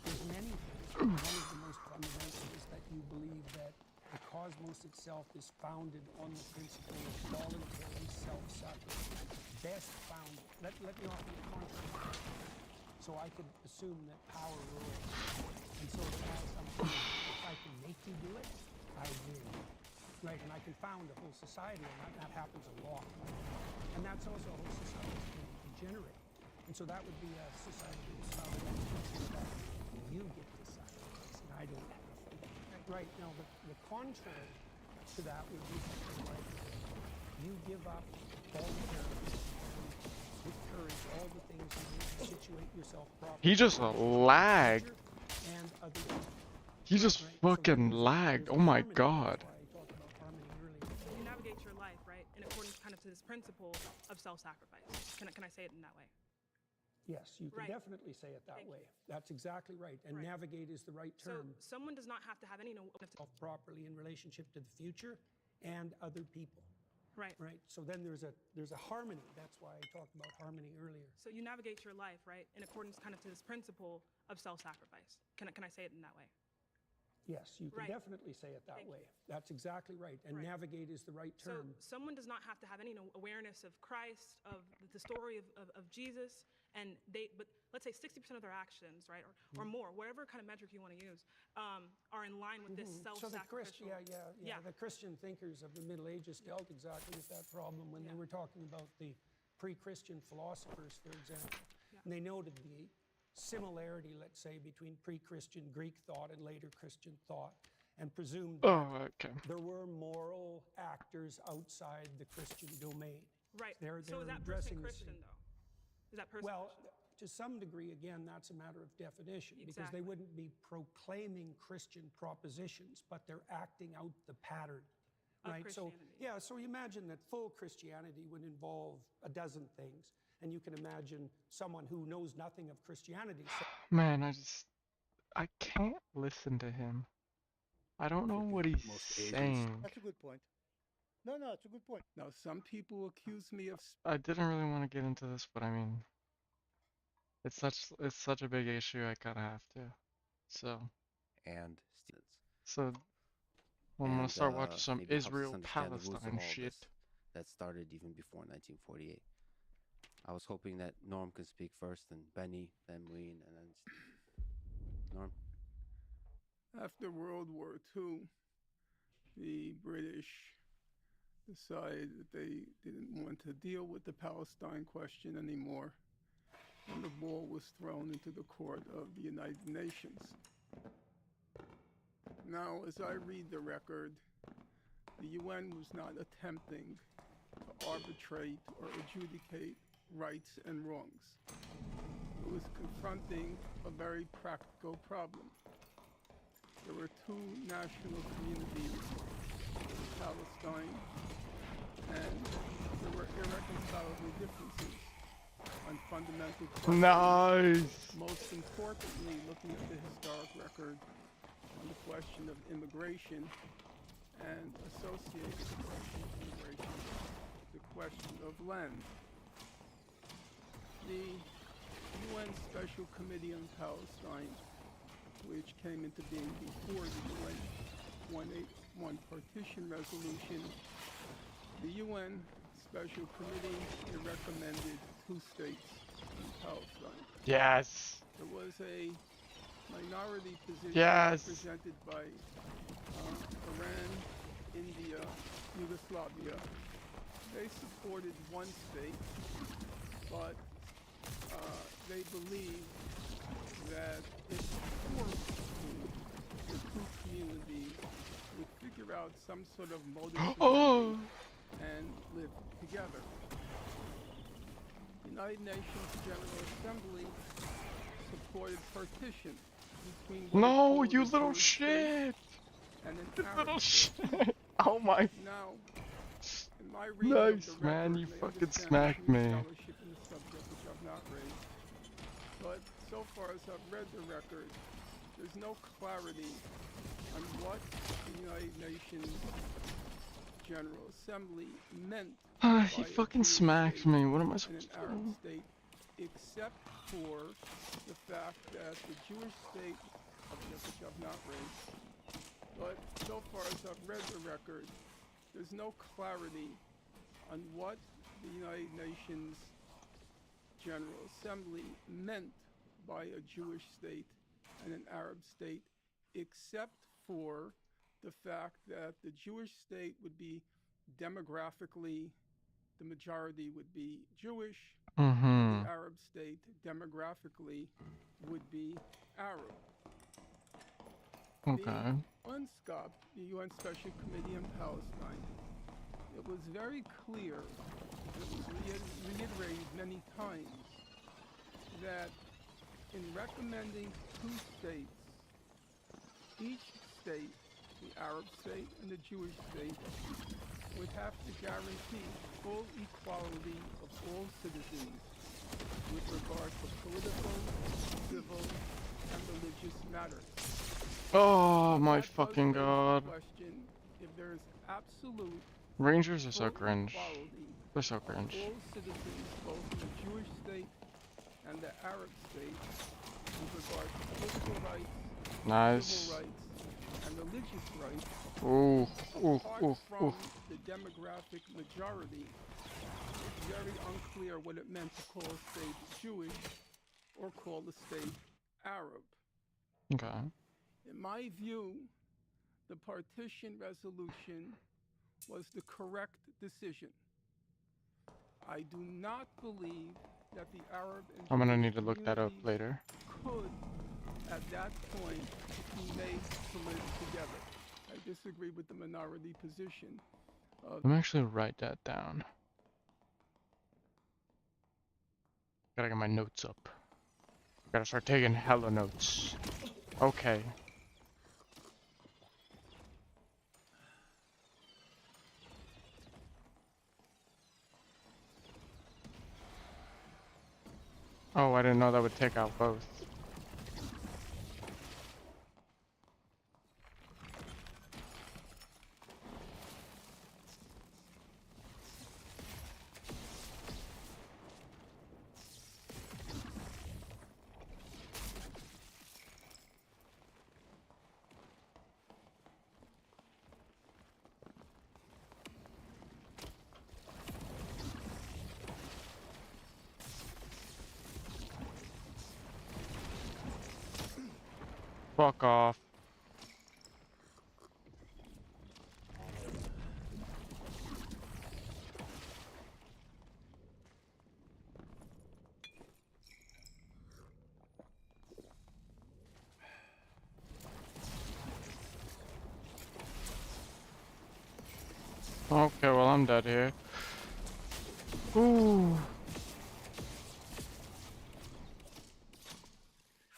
There's many things. One of the most fundamental is that you believe that the cosmos itself is founded on the principle of voluntary self-sacrifice. Best founded. Let me offer you a contrast. So I could assume that power rules. And so that as something, if I can make you do it, I will. Right, and I can found a whole society, and that happens a lot. And that's also a whole society can degenerate. And so that would be a society that's founded on the principle that you get to sacrifice, and I don't have to. Right, now the contrary to that would be something like you give up voluntarily with courage all the things you need to situate yourself properly. He just lagged. And other people. He just fucking lagged. Oh my god. You navigate your life, right, in accordance kind of to this principle of self-sacrifice. Can I say it in that way? Yes, you can Right. definitely say it that way. That's exactly right. And Right. navigate is the right term. So someone does not have to have any Properly in relationship to the future and other people. Right. Right. So then there's a harmony. That's why I talked about harmony earlier. So you navigate your life, right, in accordance kind of to this principle of self-sacrifice. Can I say it in that way? Yes, you can Right. definitely say it that way. That's exactly right. And Right. navigate is the right term. So someone does not have to have any awareness of Christ, of the story of Jesus, and but let's say 60% of their actions, right, or more, whatever kind of metric you want to use, are in line with this So self-sacrificial. yeah. The Christian thinkers of the Middle Ages dealt exactly with that problem when they were talking about the pre-Christian philosophers, for example. And they noted the similarity, let's say, between pre-Christian Greek thought and later Christian thought, and presumed that there were moral actors outside the Christian domain. Right. They're So is that addressing person the Christian, same- though? Is that person Well, Christian? to some degree, again, that's a matter of definition, because Exactly. they wouldn't be proclaiming Christian propositions, but they're acting out the pattern. Of Right? So, Christianity. yeah, so you imagine that full Christianity would involve a dozen things. And you can imagine someone who knows nothing of Christianity. Man, I can't listen to him. I don't know what he's saying. That's a good point. No, it's a good point. Now, some people accuse me of... I didn't really want to get into this, but I mean, it's such a big issue. I kind of have to. So. And So. I'm gonna start watching some maybe helps us Israel understand the roots of Palestine all of shit. this that started even before 1948. I was hoping that Norm could speak first, and Benny, then Ween, and then Norm. After World War II, the British decided that they didn't want to deal with the Palestine question anymore, and the ball was thrown into the court of the United Nations. Now, as I read the record, the UN was not attempting to arbitrate or adjudicate rights and wrongs. It was confronting a very practical problem. There were two national communities, Palestine, and there were irreconcilable differences on fundamental questions. Nice. Most importantly, looking at the historic record on the question of immigration and associated with the question of immigration, the question of land. The UN Special Committee on Palestine, which came into being before the UN 181 partition resolution, the UN Special Committee recommended 2 states in Palestine. Yes. There was a minority position Yes. represented by Iran, India, Yugoslavia. They supported 1 state, but they believed that if forced to, the 2 communities would figure out some sort of modus Oh. and live together. The United Nations General Assembly supported partition between what No, it called you a little Jewish state shit. and an You Arab little state. shit. Oh my. Now, in my reading of Nice, the man. record, You and I fucking understand smacked Jewish me. scholarship in the subject, which I've not raised, but so far as I've read the record, there's no clarity on what the United Nations General Assembly meant He by a fucking Jewish smacked state me. What am I and supposed an to Arab do? state, except for the fact that the Jewish state, which I've not raised, but so far as I've read the record, there's no clarity on what the United Nations General Assembly meant by a Jewish state and an Arab state, except for the fact that the Jewish state would be demographically, the majority would be Jewish, and the Arab state demographically would be Arab. Okay. The UNSCOP, the UN Special Committee on Palestine, it was very clear, and it was reiterated many times, that in recommending 2 states, each state, the Arab state and the Jewish state, would have to guarantee full equality of all citizens with regard to political, civil, and religious matters. Oh my That does fucking raise the god. question if there is absolute Rangers are so full cringe. equality They're so of cringe. all citizens, both in the Jewish state and the Arab state, with regard to political rights, Nice. civil rights, and religious rights, Ooh, ooh, apart ooh, from ooh. the demographic majority. It's very unclear what it meant to call a state Jewish or call the state Arab. Okay. In my view, the partition resolution was the correct decision. I do not believe that the Arab and I'm gonna Jewish need to look that up communities later. could, at that point, be made to live together. I disagree with the minority position of Let me actually write that down. Gotta get my notes up. Gotta start taking hella notes. Okay. Oh, I didn't know that would take out both. Fuck off. Okay, well I'm dead here. Ooh.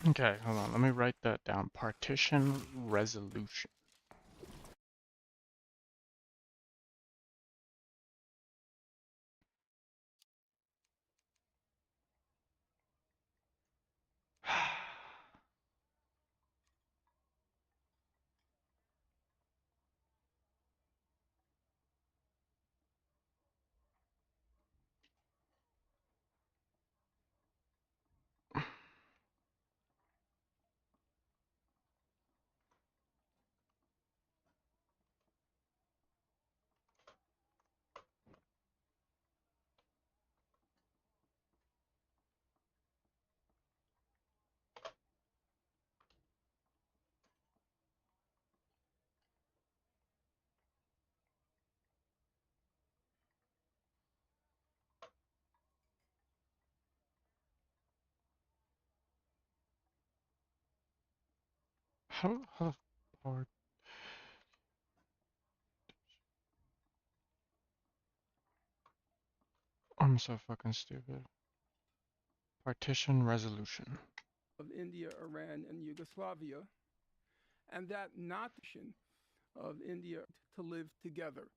Okay, hold on. Let me write that down. Partition resolution. How hard? I'm so fucking stupid. Partition resolution. Of India, Iran, and Yugoslavia, and that not of India to live together.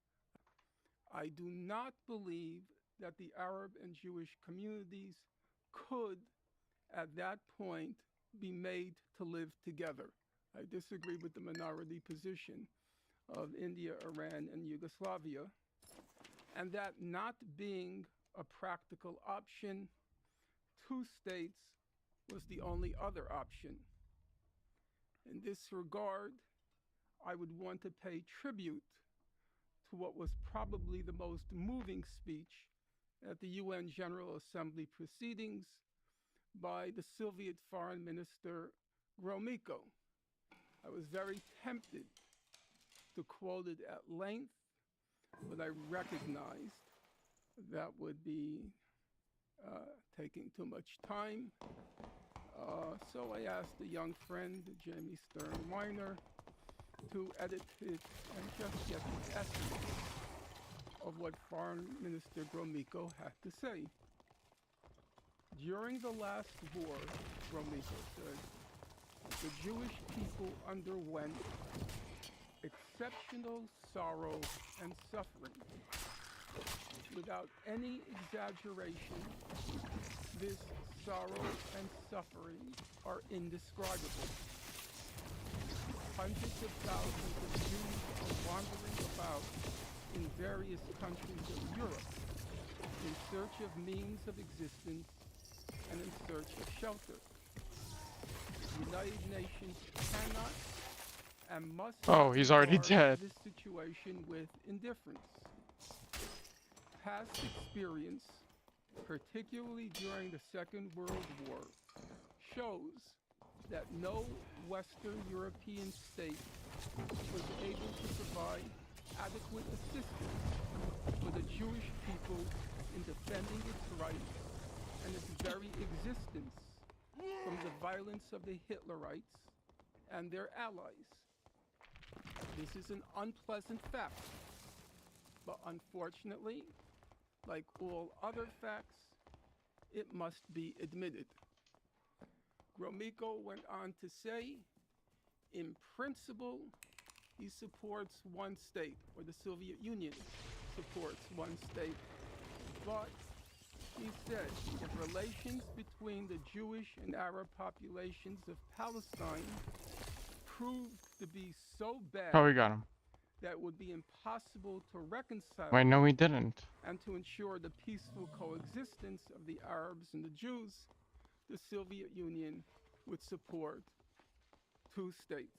I do not believe that the Arab and Jewish communities could, at that point, be made to live together. I disagree with the minority position of India, Iran, and Yugoslavia, and that not being a practical option, two states was the only other option. In this regard, I would want to pay tribute to what was probably the most moving speech at the UN General Assembly proceedings by the Soviet Foreign Minister Gromyko. I was very tempted to quote it at length, but I recognized that would be taking too much time. So I asked a young friend, Jamie Stern Weiner, to edit it and just get the essence of what Foreign Minister Gromyko had to say. During the last war, Gromyko said, the Jewish people underwent exceptional sorrow and suffering. Without any exaggeration, this sorrow and suffering are indescribable. Hundreds of thousands of Jews are wandering about in various countries of Europe in search of means of existence and in search of shelter. The United Nations cannot and must Oh, he's already regard dead. this situation with indifference. Past experience, particularly during the Second World War, shows that no Western European state was able to provide adequate assistance for the Jewish people in defending its rights and its very existence from the violence of the Hitlerites and their allies. This is an unpleasant fact, but unfortunately, like all other facts, it must be admitted. Gromyko went on to say, in principle, he supports one state, or the Soviet Union supports one state. But, he said, if relations between the Jewish and Arab populations of Palestine proved to be so bad Oh, we got him. that it would be impossible to reconcile Wait, no, we them didn't. and to ensure the peaceful coexistence of the Arabs and the Jews, the Soviet Union would support two states.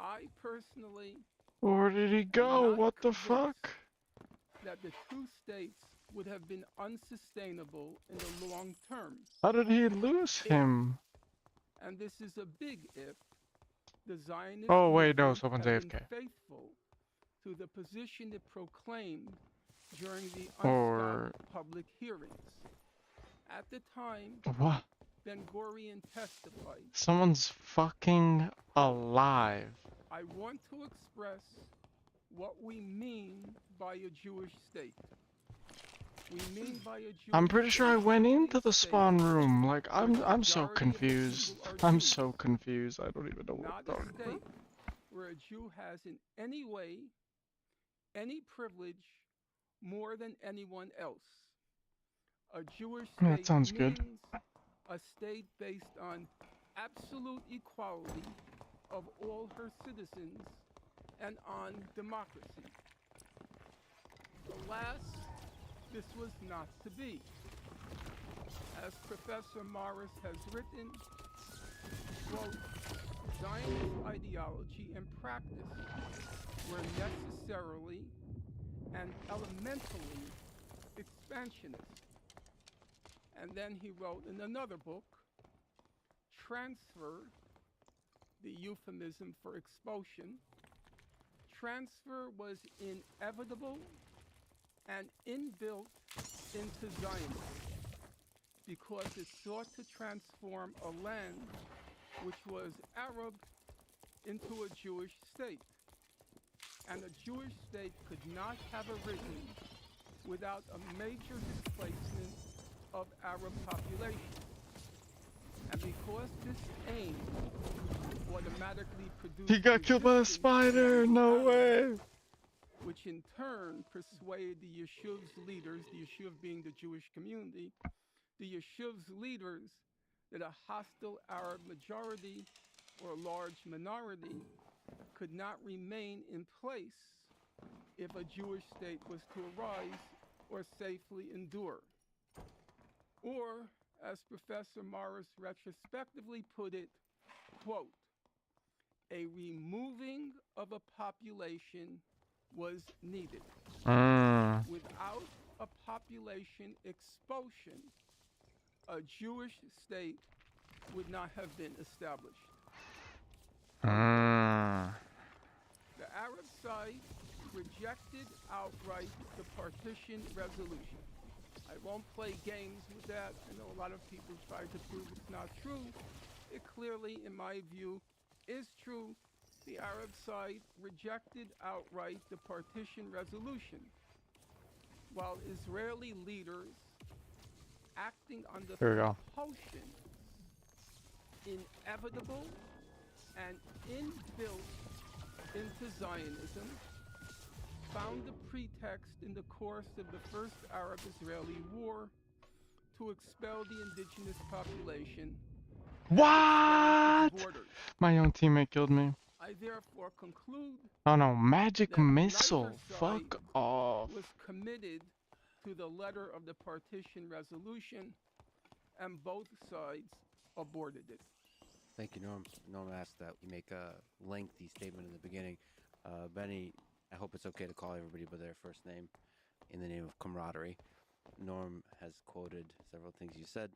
I personally Where did he go? What the fuck? that the two states would have been unsustainable in the long term. How did he lose him? And this is a big if. The Zionist Oh, wait, no, movement someone's had been AFK. faithful to the position it proclaimed during the Or- unstopped public hearings. At the time, What? Ben Gurion testified, Someone's fucking alive. I want to express what we mean by a Jewish state. we mean by a Jewish I'm pretty sure I state went simply into the a state spawn room. Like where the I'm so majority of the confused. people are I'm Jews, so confused. I don't even know what not I'm a talking about. state where a Jew has in any way any privilege more than anyone else. A Jewish Yeah, state that sounds good. means a state based on absolute equality of all her citizens and on democracy. Alas, this was not to be. As Professor Morris has written, quote, Zionist ideology and practice were necessarily and elementally expansionist. And then he wrote in another book, transfer, the euphemism for expulsion, transfer was inevitable and inbuilt into Zionism because it sought to transform a land which was Arab into a Jewish state. And a Jewish state could not have arisen without a major displacement of Arab population. And because this aim automatically produced He got killed by a spider. No way. which in turn persuaded the Yeshuv's leaders, the Yeshuv being the Jewish community, the Yeshuv's leaders that a hostile Arab majority or large minority could not remain in place if a Jewish state was to arise or safely endure. Or, as Professor Morris retrospectively put it, quote, a removing of a population was needed. Without a population expulsion, a Jewish state would not have been established. The Arab side rejected outright the partition resolution. I won't play games with that. I know a lot of people try to prove it's not true. It clearly, in my view, is true. The Arab side rejected outright the partition resolution, while Israeli leaders, acting under Here we go. compulsion, inevitable and inbuilt into Zionism, found a pretext in the course of the First Arab-Israeli War to expel the indigenous population. What? My own teammate killed me. I therefore conclude Oh no, magic that missile. neither side Fuck off. was committed to the letter of the partition resolution, and both sides aborted it. Thank you, Norm. Norm asked that we make a lengthy statement in the beginning. Benny, I hope it's okay to call everybody by their first name in the name of camaraderie. Norm has quoted several things you said.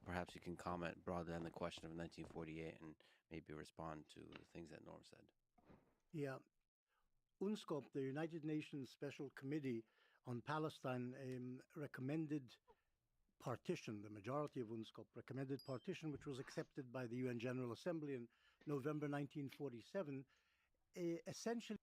Perhaps you can comment broadly on the question of 1948 and maybe respond to the things that Norm said. Yeah. UNSCOP, the United Nations Special Committee on Palestine, recommended partition. The majority of UNSCOP recommended partition, which was accepted by the UN General Assembly in November 1947, essentially